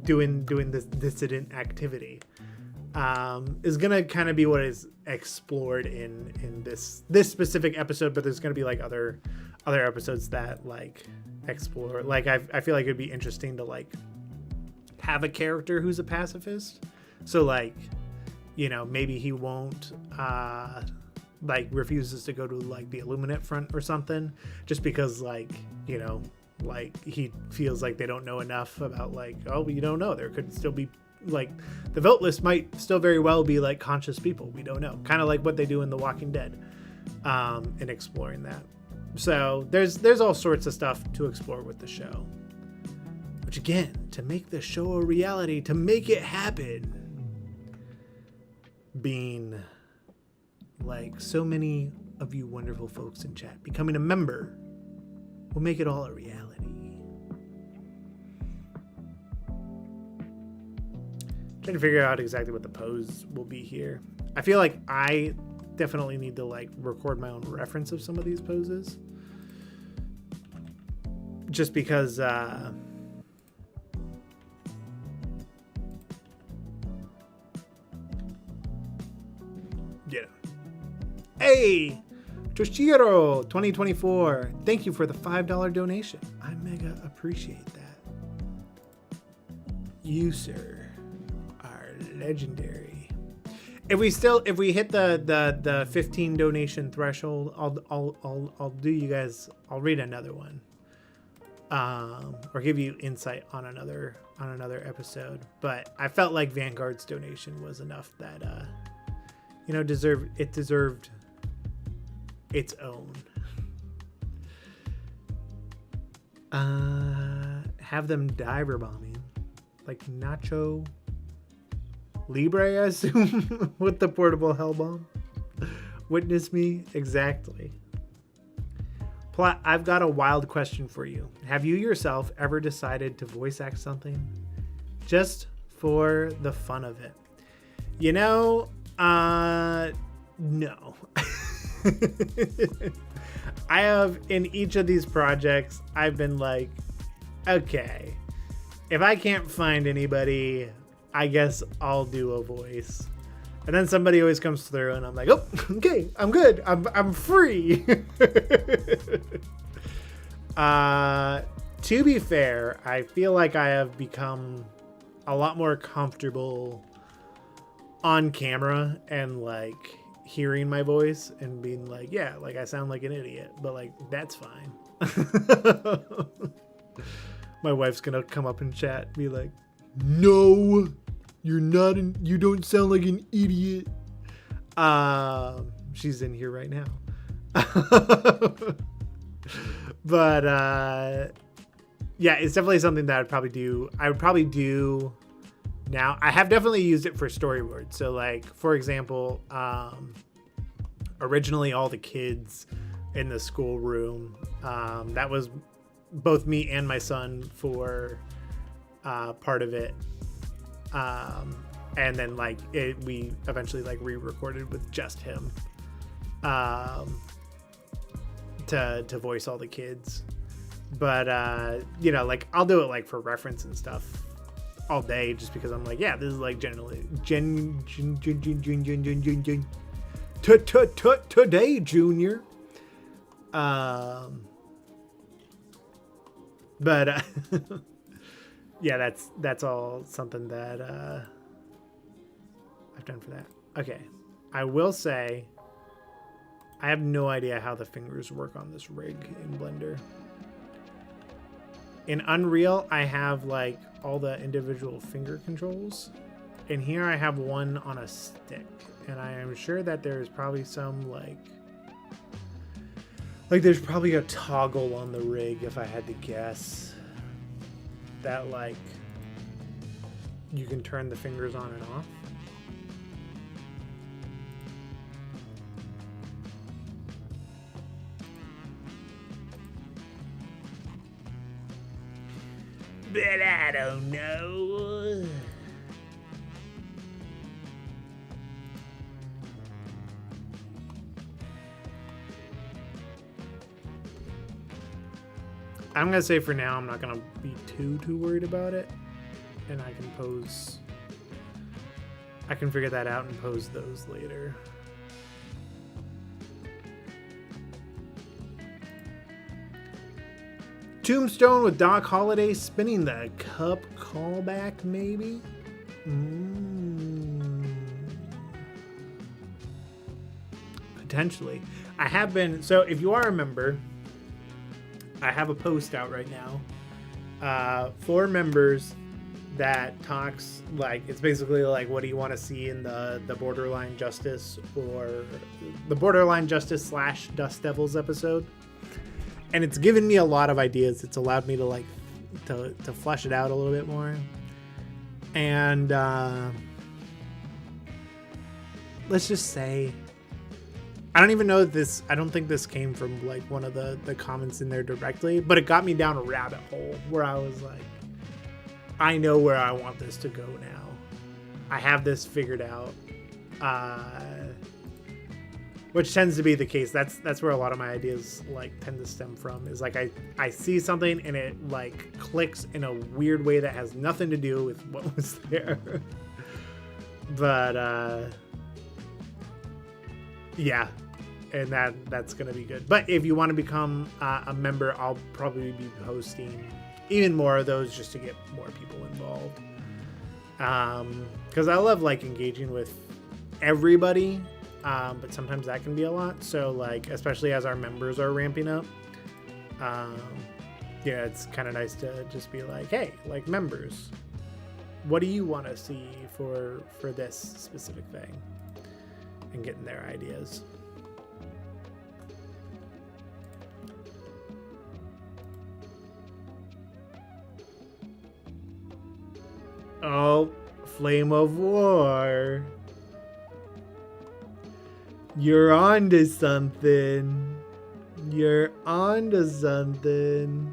doing this dissident activity? Is gonna kind of be what is explored in this specific episode, but there's gonna be like other other episodes that like explore, like I feel like it'd be interesting to like have a character who's a pacifist. So like, you know, maybe he won't like refuses to go to like the Illuminate front or something, just because like, you know, like he feels like they don't know enough about like, oh, you don't know, there could still be like the vote list might still very well be like conscious people, we don't know, kind of like what they do in The Walking Dead, and exploring that. So there's all sorts of stuff to explore with the show, which again, to make the show a reality, to make it happen, being like so many of you wonderful folks in chat, becoming a member will make it all a reality. Trying to figure out exactly what the pose will be here. I feel like I definitely need to like record my own reference of some of these poses, just because yeah. Hey, Toshiro 2024, thank you for the $5 donation. I mega appreciate that. You, sir, are legendary. If we hit the 15 donation threshold, I'll do you guys. I'll read another one, or give you insight on another episode. But I felt like Vanguard's donation was enough that you know, deserved its own. Have them diver bombing like Nacho Libre, I assume, with the portable hell bomb. Witness me exactly. Plot, I've got a wild question for you. Have you yourself ever decided to voice act something just for the fun of it? You know, no. I have, in each of these projects, I've been like, okay, if I can't find anybody, I guess I'll do a voice. And then somebody always comes through and I'm like, oh, okay, I'm good. I'm free. To be fair, I feel like I have become a lot more comfortable on camera and like hearing my voice and being like, yeah, like I sound like an idiot, but like that's fine. My wife's gonna come up in chat and be like, no, you're not you don't sound like an idiot. She's in here right now. But yeah, it's definitely something that I would probably do now. I have definitely used it for storyboards. So like, for example, originally all the kids in the schoolroom, that was both me and my son for part of it. And then like we eventually like re-recorded with just him to voice all the kids. But you know, like I'll do it like for reference and stuff all day, just because I'm like, yeah, this is like generally today, Junior. But yeah, that's all something that I've done for that. Okay, I will say I have no idea how the fingers work on this rig in Blender. In Unreal, I have like all the individual finger controls, and here I have one on a stick, and I am sure that there's probably some like there's probably a toggle on the rig, if I had to guess, that like you can turn the fingers on and off. But I don't know. I'm gonna say for now I'm not gonna be too worried about it, and I can figure that out and pose those later. Tombstone with Doc Holliday spinning the cup callback, maybe? Potentially. I have been, so if you are a member, I have a post out right now for members that talks, like, it's basically like, what do you want to see in the Borderline Justice or the Borderline Justice / Dust Devils episode. And it's given me a lot of ideas. It's allowed me to like to flesh it out a little bit more. And let's just say, I don't even know this. I don't think this came from like one of the comments in there directly, but it got me down a rabbit hole where I was like, I know where I want this to go now. I have this figured out. Which tends to be the case. That's where a lot of my ideas like tend to stem from, is like I see something and it like clicks in a weird way that has nothing to do with what was there. But yeah, and that's gonna be good. But if you want to become a member, I'll probably be posting even more of those just to get more people involved. Because I love like engaging with everybody. But sometimes that can be a lot. So like, especially as our members are ramping up, yeah, it's kind of nice to just be like, hey, like members, what do you want to see for this specific thing, and getting their ideas. Oh, Flame of War. You're on to something. You're on to something.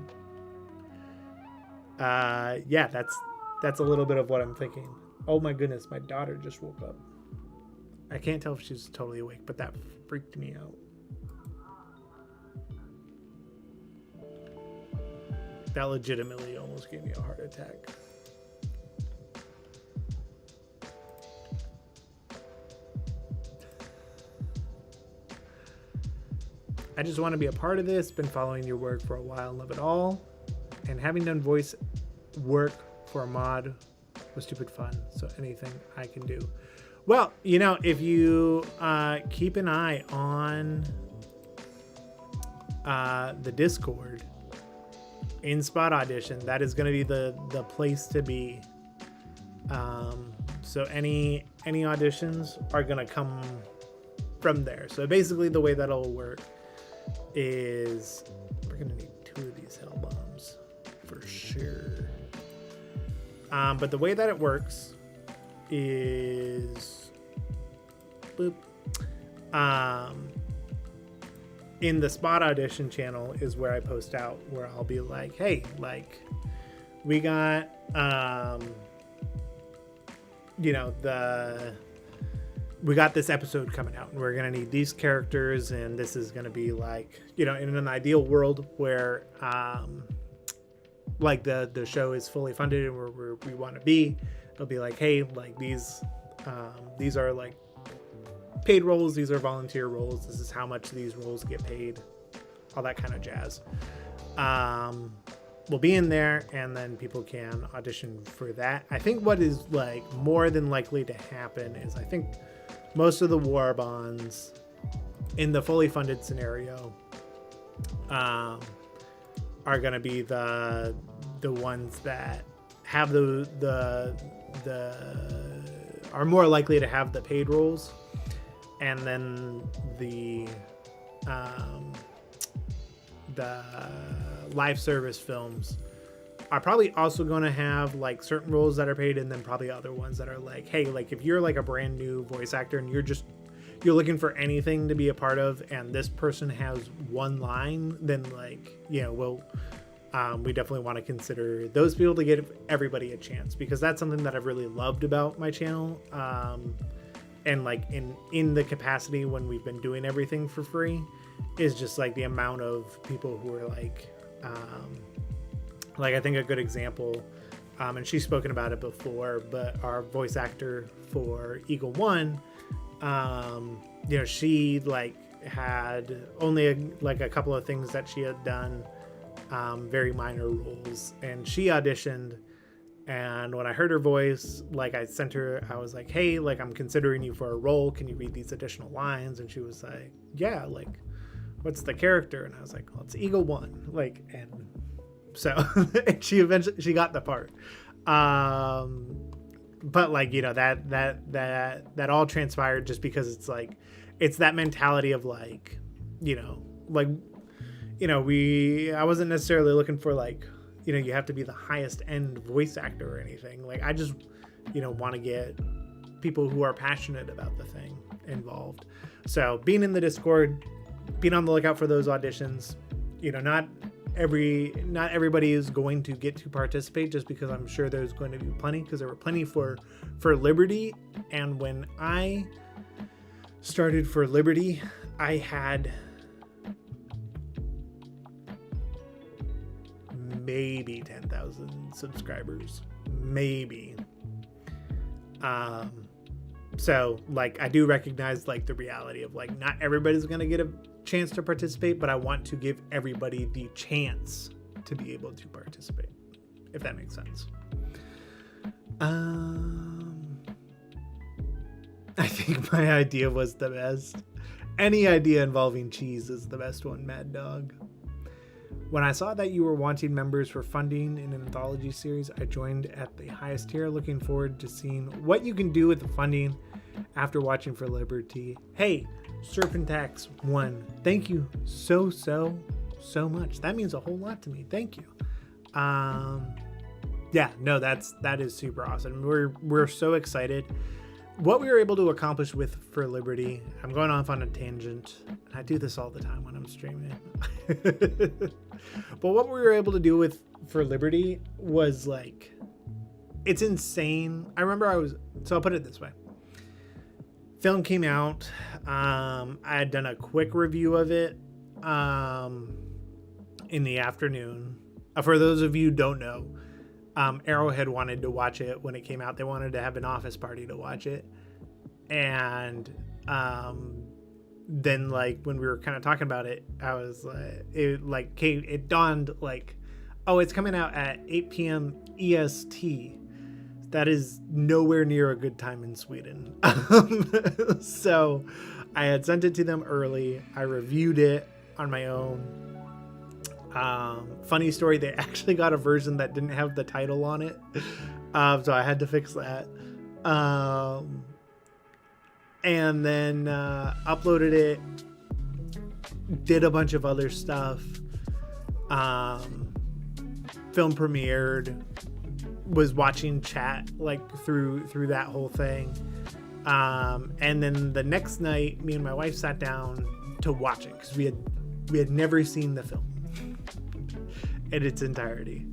Yeah, that's a little bit of what I'm thinking. Oh my goodness, my daughter just woke up. I can't tell if she's totally awake, but that freaked me out. That legitimately almost gave me a heart attack. I just want to be a part of this. Been following your work for a while and love it all. And having done voice work for a mod was stupid fun. So anything I can do. Well, you know, if you keep an eye on the Discord in Spot Audition, that is going to be the place to be. So any auditions are going to come from there. So basically the way that'll work is we're gonna need 2 of these hell bombs for sure. But the way that it works is boop. In the Spot Audition channel is where I post out, where I'll be like, hey, like we got you know, we got this episode coming out and we're going to need these characters, and this is going to be like, you know, in an ideal world where like the show is fully funded and where we want to be, it'll be like, hey, like these are like paid roles, these are volunteer roles, this is how much these roles get paid, all that kind of jazz. Will be in there, and then people can audition for that. I think what is like more than likely to happen is I think most of the war bonds in the fully funded scenario are going to be the ones that have the are more likely to have the paid roles, and then the live service films are probably also going to have like certain roles that are paid, and then probably other ones that are like, hey, like if you're like a brand new voice actor and you're looking for anything to be a part of, and this person has one line, then like, you know, we definitely want to consider those people to give everybody a chance, because that's something that I've really loved about my channel. And like in the capacity when we've been doing everything for free, is just like the amount of people who are like I think a good example, and she's spoken about it before, but our voice actor for Eagle One, you know, she like had only a couple of things that she had done very minor roles. And she auditioned. And when I heard her voice, like I sent her, I was like, hey, like I'm considering you for a role. Can you read these additional lines? And she was like, yeah, like, what's the character? And I was like, well, it's Eagle One. Like, and so and she eventually got the part. But like, you know, that all transpired just because it's like, it's that mentality of like, you know, like, you know, I wasn't necessarily looking for like, you know, you have to be the highest end voice actor or anything. Like, I just, you know, want to get people who are passionate about the thing involved. So being in the Discord, being on the lookout for those auditions, you know, not everybody is going to get to participate, just because I'm sure there's going to be plenty, because there were plenty for Liberty. And when I started for Liberty, I had maybe 10,000 subscribers, maybe. So like, I do recognize like the reality of like, not everybody's going to get a chance to participate, but I want to give everybody the chance to be able to participate, if that makes sense. I think my idea was the best. Any idea involving cheese is the best one, Mad Dog. When I saw that you were wanting members for funding in an anthology series, I joined at the highest tier, looking forward to seeing what you can do with the funding after watching for Liberty. Hey, Serpentax 1, thank you so much. That means a whole lot to me. Thank you. Yeah, no, that is super awesome. We're so excited. What we were able to accomplish for Liberty, I'm going off on a tangent. I do this all the time when I'm streaming. But what we were able to do for Liberty was like, it's insane. I remember I'll put it this way. Film came out. I had done a quick review of it in the afternoon. For those of you who don't know, Arrowhead wanted to watch it when it came out. They wanted to have an office party to watch it. And then like when we were kind of talking about it, I was like, it dawned like, oh, it's coming out at 8 p.m. EST. That is nowhere near a good time in Sweden. So I had sent it to them early. I reviewed it on my own. Funny story, they actually got a version that didn't have the title on it. So I had to fix that. And then uploaded it, did a bunch of other stuff. Film premiered, was watching chat like through that whole thing. And then the next night, me and my wife sat down to watch it because we had never seen the film in its entirety.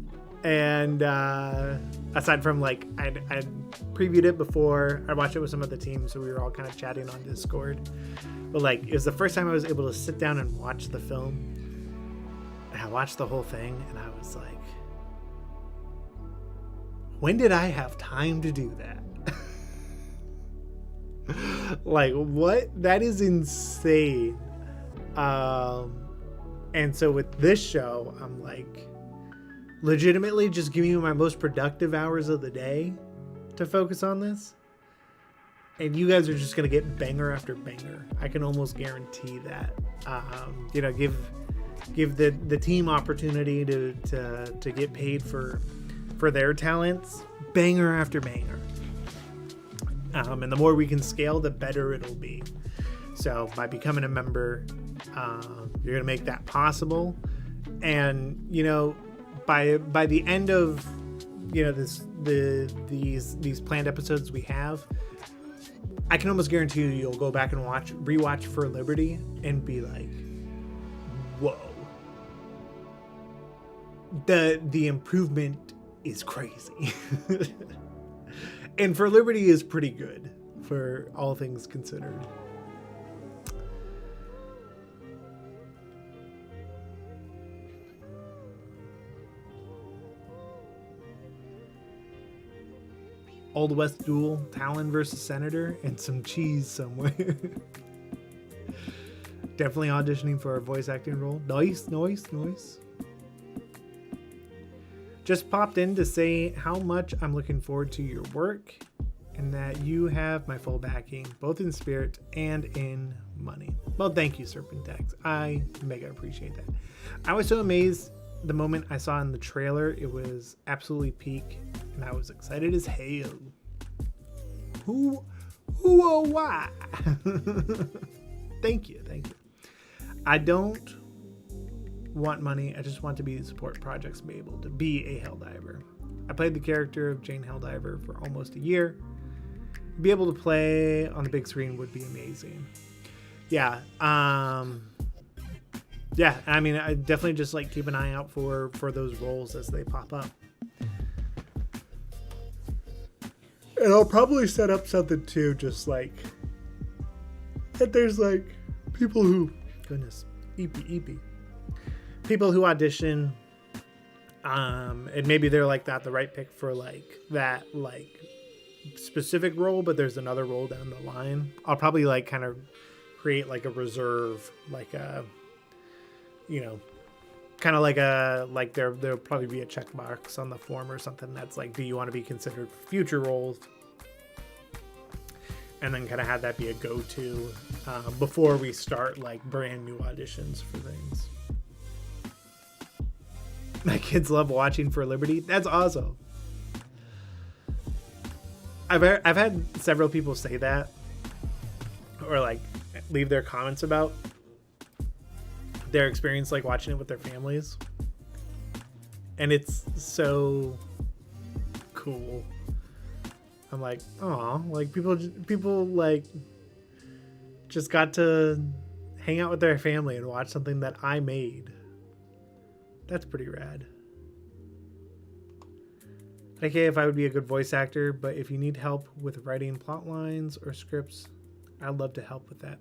And aside from like I'd previewed it before, I watched it with some of the team, so we were all kind of chatting on Discord. But like, it was the first time I was able to sit down and watch the film. And I watched the whole thing and I was like, when did I have time to do that? Like, what? That is insane. And so with this show, I'm like, legitimately just giving you my most productive hours of the day to focus on this. And you guys are just going to get banger after banger. I can almost guarantee that. You know, give the team opportunity to get paid for their talents, banger after banger. And the more we can scale, the better it'll be. So by becoming a member, you're going to make that possible. And, you know, by the end of, you know, these planned episodes we have, I can almost guarantee you'll go back and rewatch For Liberty and be like, whoa. The improvement is crazy. And For Liberty is pretty good for all things considered. Old West duel, Talon versus Senator, and some cheese somewhere. Definitely auditioning for a voice acting role. Nice. Just popped in to say how much I'm looking forward to your work and that you have my full backing, both in spirit and in money. Well, thank you, Serpentex. I mega appreciate that. I was so amazed the moment I saw in the trailer. It was absolutely peak, and I was excited as hell. Who or why? Thank you. I don't want money. I just want to be the support projects and be able to be a Helldiver. I played the character of Jane Helldiver for almost a year. Be able to play on the big screen would be amazing. Yeah. Yeah, I mean, I definitely just like keep an eye out for those roles as they pop up. And I'll probably set up something too, just like that there's like people who, goodness, EP. People who audition, and maybe they're like not the right pick for like that like specific role, but there's another role down the line. I'll probably like kind of create like a reserve, like a, you know, kind of like a, like there'll probably be a checkbox on the form or something that's like, do you want to be considered for future roles? And then kind of have that be a go-to before we start like brand new auditions for things. My kids love watching For Liberty. That's awesome. I've had several people say that, or like leave their comments about their experience like watching it with their families, and it's so cool. I'm like, oh, like people like just got to hang out with their family and watch something that I made. That's pretty rad. Okay, if I would be a good voice actor, but if you need help with writing plot lines or scripts, I'd love to help with that.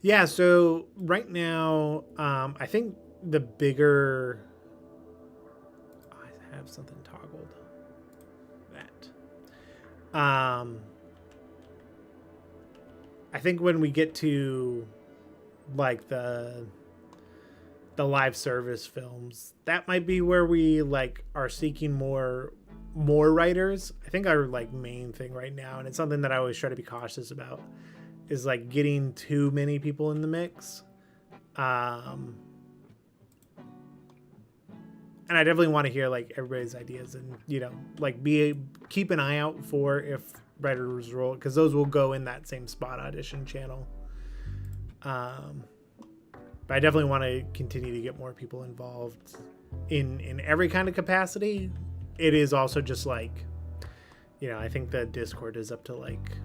Yeah, so right now, I think the bigger... I have something toggled. That. I think when we get to like the live service films, that might be where we like are seeking more writers. I think our like main thing right now, and it's something that I always try to be cautious about, is like getting too many people in the mix. And I definitely want to hear like everybody's ideas, and you know, like keep an eye out for if writers roll, because those will go in that same spot audition channel. But I definitely want to continue to get more people involved in every kind of capacity. It is also just like, you know, I think the Discord is up to like,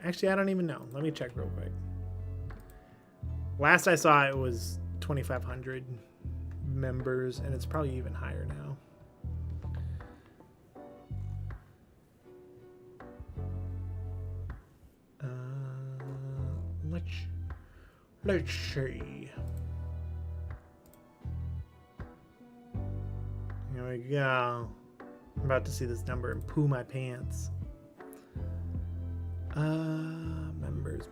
actually, I don't even know. Let me check real quick. Last I saw, it was 2,500 members, and it's probably even higher now. Let's see. Here we go. I'm about to see this number and poo my pants. Members.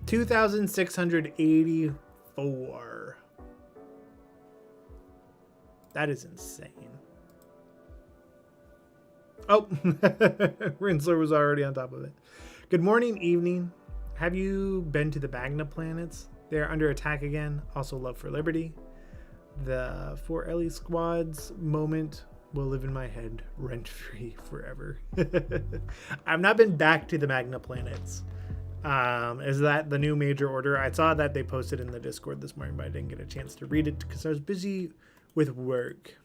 2,684. That is insane. Oh, Rinsler was already on top of it. Good morning, evening. Have you been to the Magna planets? They're under attack again. Also love For Liberty. The 4 Ellie squads moment will live in my head rent-free forever. I've not been back to the Magna planets. Is that the new major order? I saw that they posted in the Discord this morning, but I didn't get a chance to read it because I was busy with work.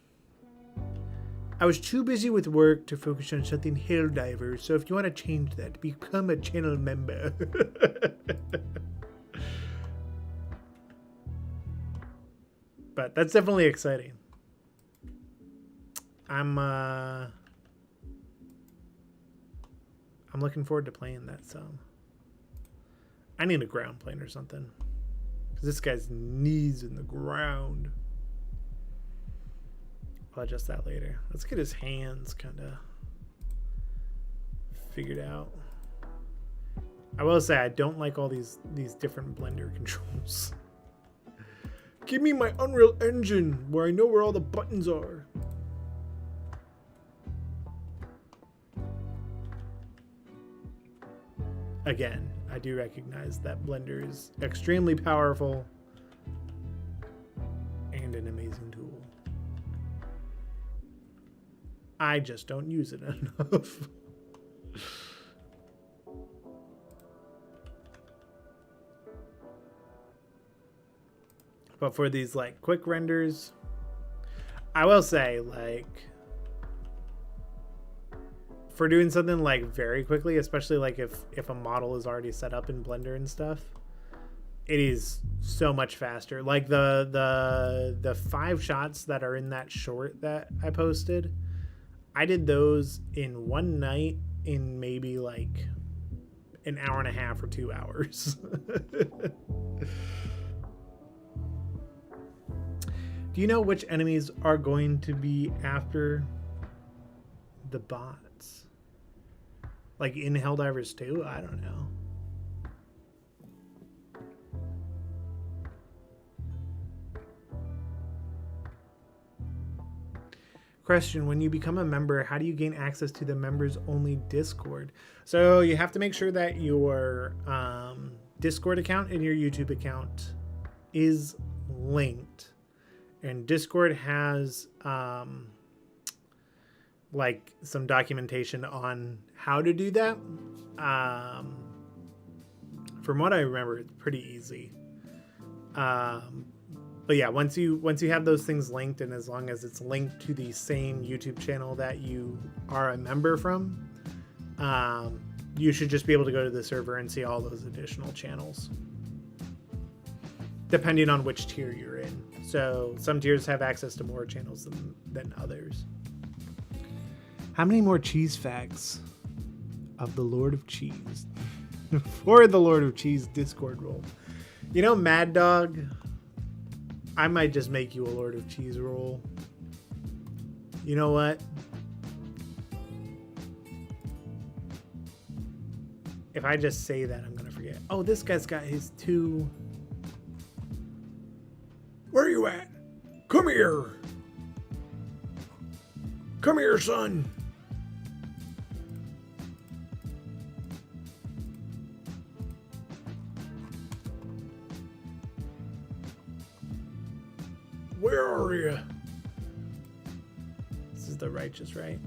I was too busy with work to focus on something Helldivers, so if you want to change that, become a channel member. But that's definitely exciting. I'm looking forward to playing that some. I need a ground plane or something, because this guy's knees in the ground. I'll adjust that later. Let's get his hands kind of figured out. I will say I don't like all these different blender controls. Give me my Unreal Engine where I know where all the buttons are. Again, I do recognize that Blender is extremely powerful and an amazing tool. I just don't use it enough. But for these like quick renders, I will say, like, for doing something like very quickly, especially like if a model is already set up in Blender and stuff, it is so much faster. Like the 5 shots that are in that short that I posted, I did those in one night in maybe like an hour and a half or 2 hours. Do you know which enemies are going to be after the bots? Like in Helldivers 2? I don't know. Question, when you become a member, how do you gain access to the members only Discord? So you have to make sure that your Discord account and your YouTube account is linked. And Discord has like some documentation on how to do that. From what I remember, it's pretty easy. But yeah, once you have those things linked, and as long as it's linked to the same YouTube channel that you are a member from, you should just be able to go to the server and see all those additional channels, depending on which tier you're in. So some tiers have access to more channels than others. How many more cheese facts of the Lord of Cheese for the Lord of Cheese Discord role? You know, Mad Dog, I might just make you a Lord of Cheese role. You know what? If I just say that, I'm gonna forget. Oh, this guy's got his 2. Where are you at? Come here. Come here, son. Where are you? This is the righteous, right?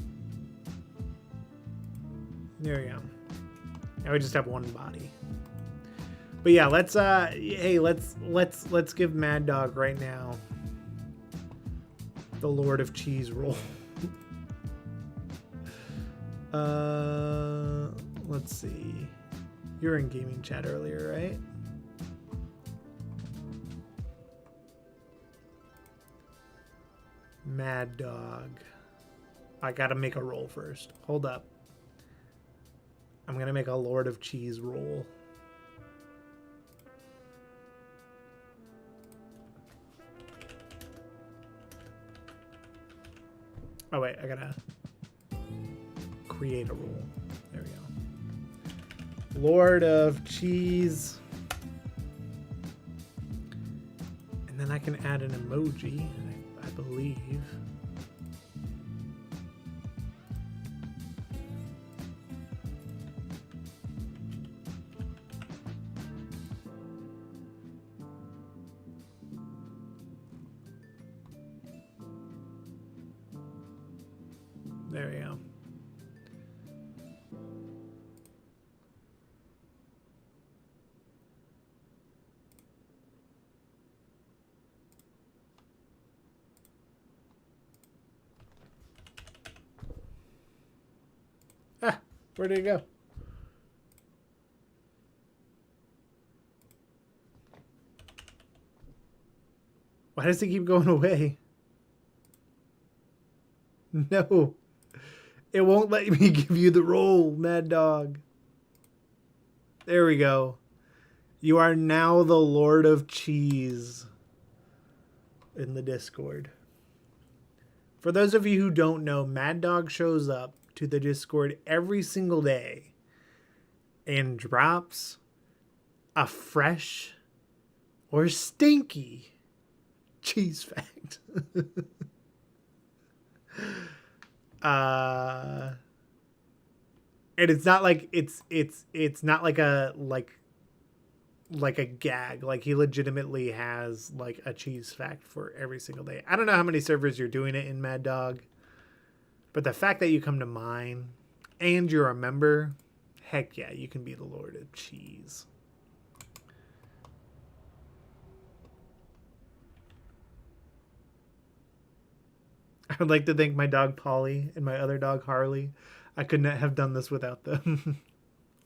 There we go. Now we just have one body. But yeah, let's let's give Mad Dog right now the Lord of Cheese role. Let's see. You were in gaming chat earlier, right? Mad Dog. I gotta make a roll first. Hold up. I'm gonna make a Lord of Cheese roll. Oh wait, I gotta create a roll. There we go. Lord of Cheese. And then I can add an emoji, I believe. There we go. Ah, where did it go? Why does it keep going away? No. It won't let me give you the roll, Mad Dog. There we go. You are now the Lord of Cheese in the Discord. For those of you who don't know, Mad Dog shows up to the Discord every single day and drops a fresh or stinky cheese fact. And it's not like it's not like a gag. Like he legitimately has like a cheese fact for every single day. I don't know how many servers you're doing it in, Mad Dog, but the fact that you come to mine and you're a member, heck yeah, you can be the Lord of Cheese. I would like to thank my dog Polly and my other dog Harley. I could not have done this without them.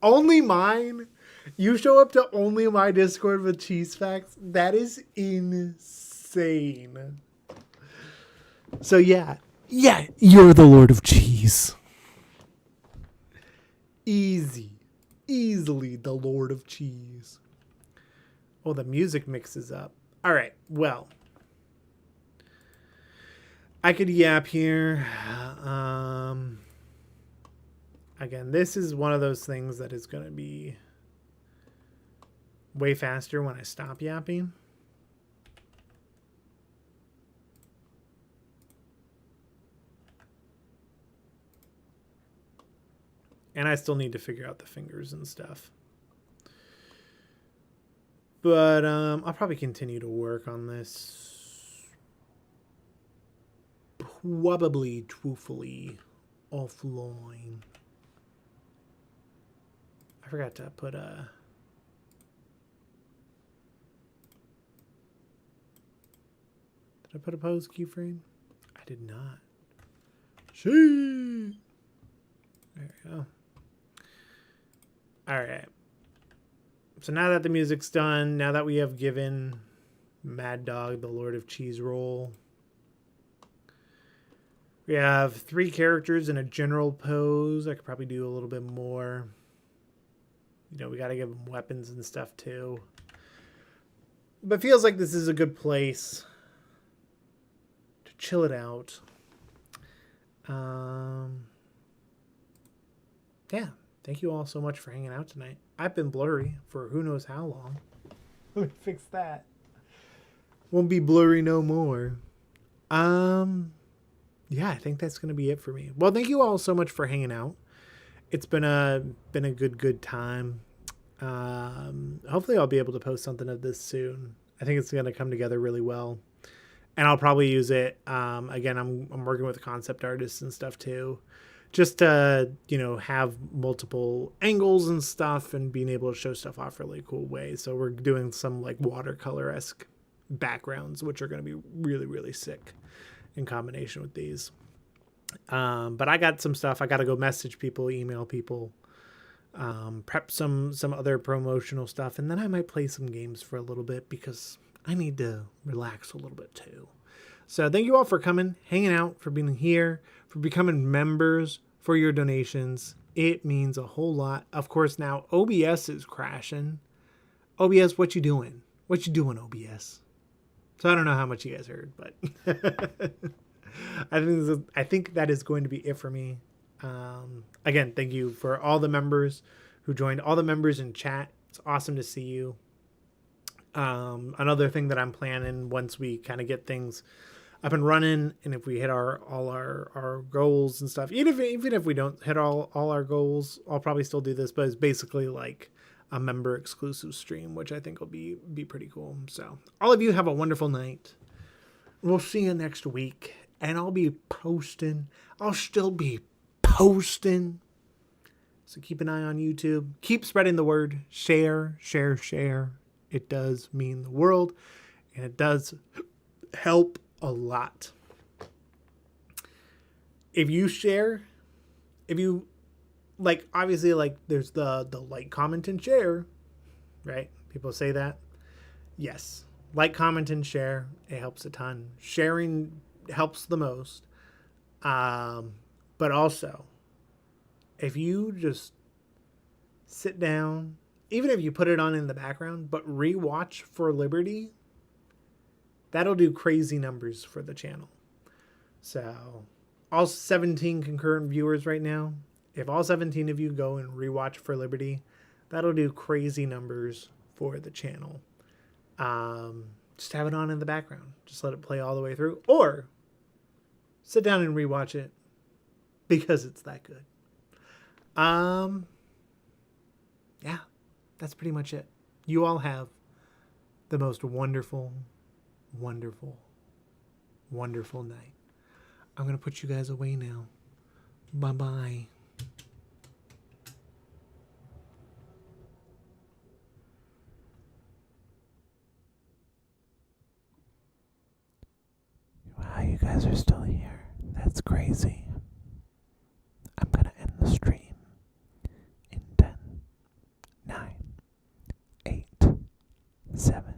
Only mine? You show up to only my Discord with cheese facts? That is insane. So yeah, you're the Lord of Cheese. Easily the Lord of Cheese. Oh, the music mixes up. All right, well, I could yap here. Again, this is one of those things that is going to be way faster when I stop yapping. And I still need to figure out the fingers and stuff. But I'll probably continue to work on this. Probably, truthfully, offline. I forgot to put a... Did I put a pose keyframe? I did not. She. There we go. All right. So now that the music's done, now that we have given Mad Dog the Lord of Cheese role, we have 3 characters in a general pose. I could probably do a little bit more. You know, we got to give them weapons and stuff too. But it feels like this is a good place to chill it out. Yeah. Thank you all so much for hanging out tonight. I've been blurry for who knows how long. Let me fix that. Won't be blurry no more. Yeah, I think that's going to be it for me. Well, thank you all so much for hanging out. It's been a good time. Hopefully I'll be able to post something of this soon. I think it's going to come together really well. And I'll probably use it. Again, I'm working with concept artists and stuff too. Just to, you know, have multiple angles and stuff and being able to show stuff off really cool ways. So we're doing some like watercolor-esque backgrounds, which are going to be really, really sick in combination with these. But I got some stuff. I got to go message people, email people, prep some other promotional stuff. And then I might play some games for a little bit because I need to relax a little bit too. So thank you all for coming, hanging out, for being here, for becoming members, for your donations. It means a whole lot. Of course, now OBS is crashing. OBS, what you doing? What you doing, OBS? So I don't know how much you guys heard, but I think that is going to be it for me. Again, thank you for all the members who joined, all the members in chat. It's awesome to see you. Another thing that I'm planning once we kind of get things up and running, and if we hit all our goals and stuff, even if we don't hit all our goals, I'll probably still do this, but it's basically like a member exclusive stream, which I think will be pretty cool. So all of you have a wonderful night. We'll see you next week, and I'll be posting. I'll still be posting. So keep an eye on YouTube. Keep spreading the word. Share. It does mean the world, and it does help a lot. If you share, if you like, obviously, like there's the like, comment, and share, right? People say that. Yes. Like, comment, and share. It helps a ton. Sharing helps the most. But also, if you just sit down, even if you put it on in the background, but rewatch For Liberty, that'll do crazy numbers for the channel. So, all 17 concurrent viewers right now, if all 17 of you go and rewatch For Liberty, that'll do crazy numbers for the channel. just have it on in the background. Just let it play all the way through. Or sit down and rewatch it because it's that good. Yeah, that's pretty much it. You all have the most wonderful, wonderful, wonderful night. I'm going to put you guys away now. Bye-bye. Wow, you guys are still here. That's crazy. I'm going to end the stream in 10, 9, 8, 7,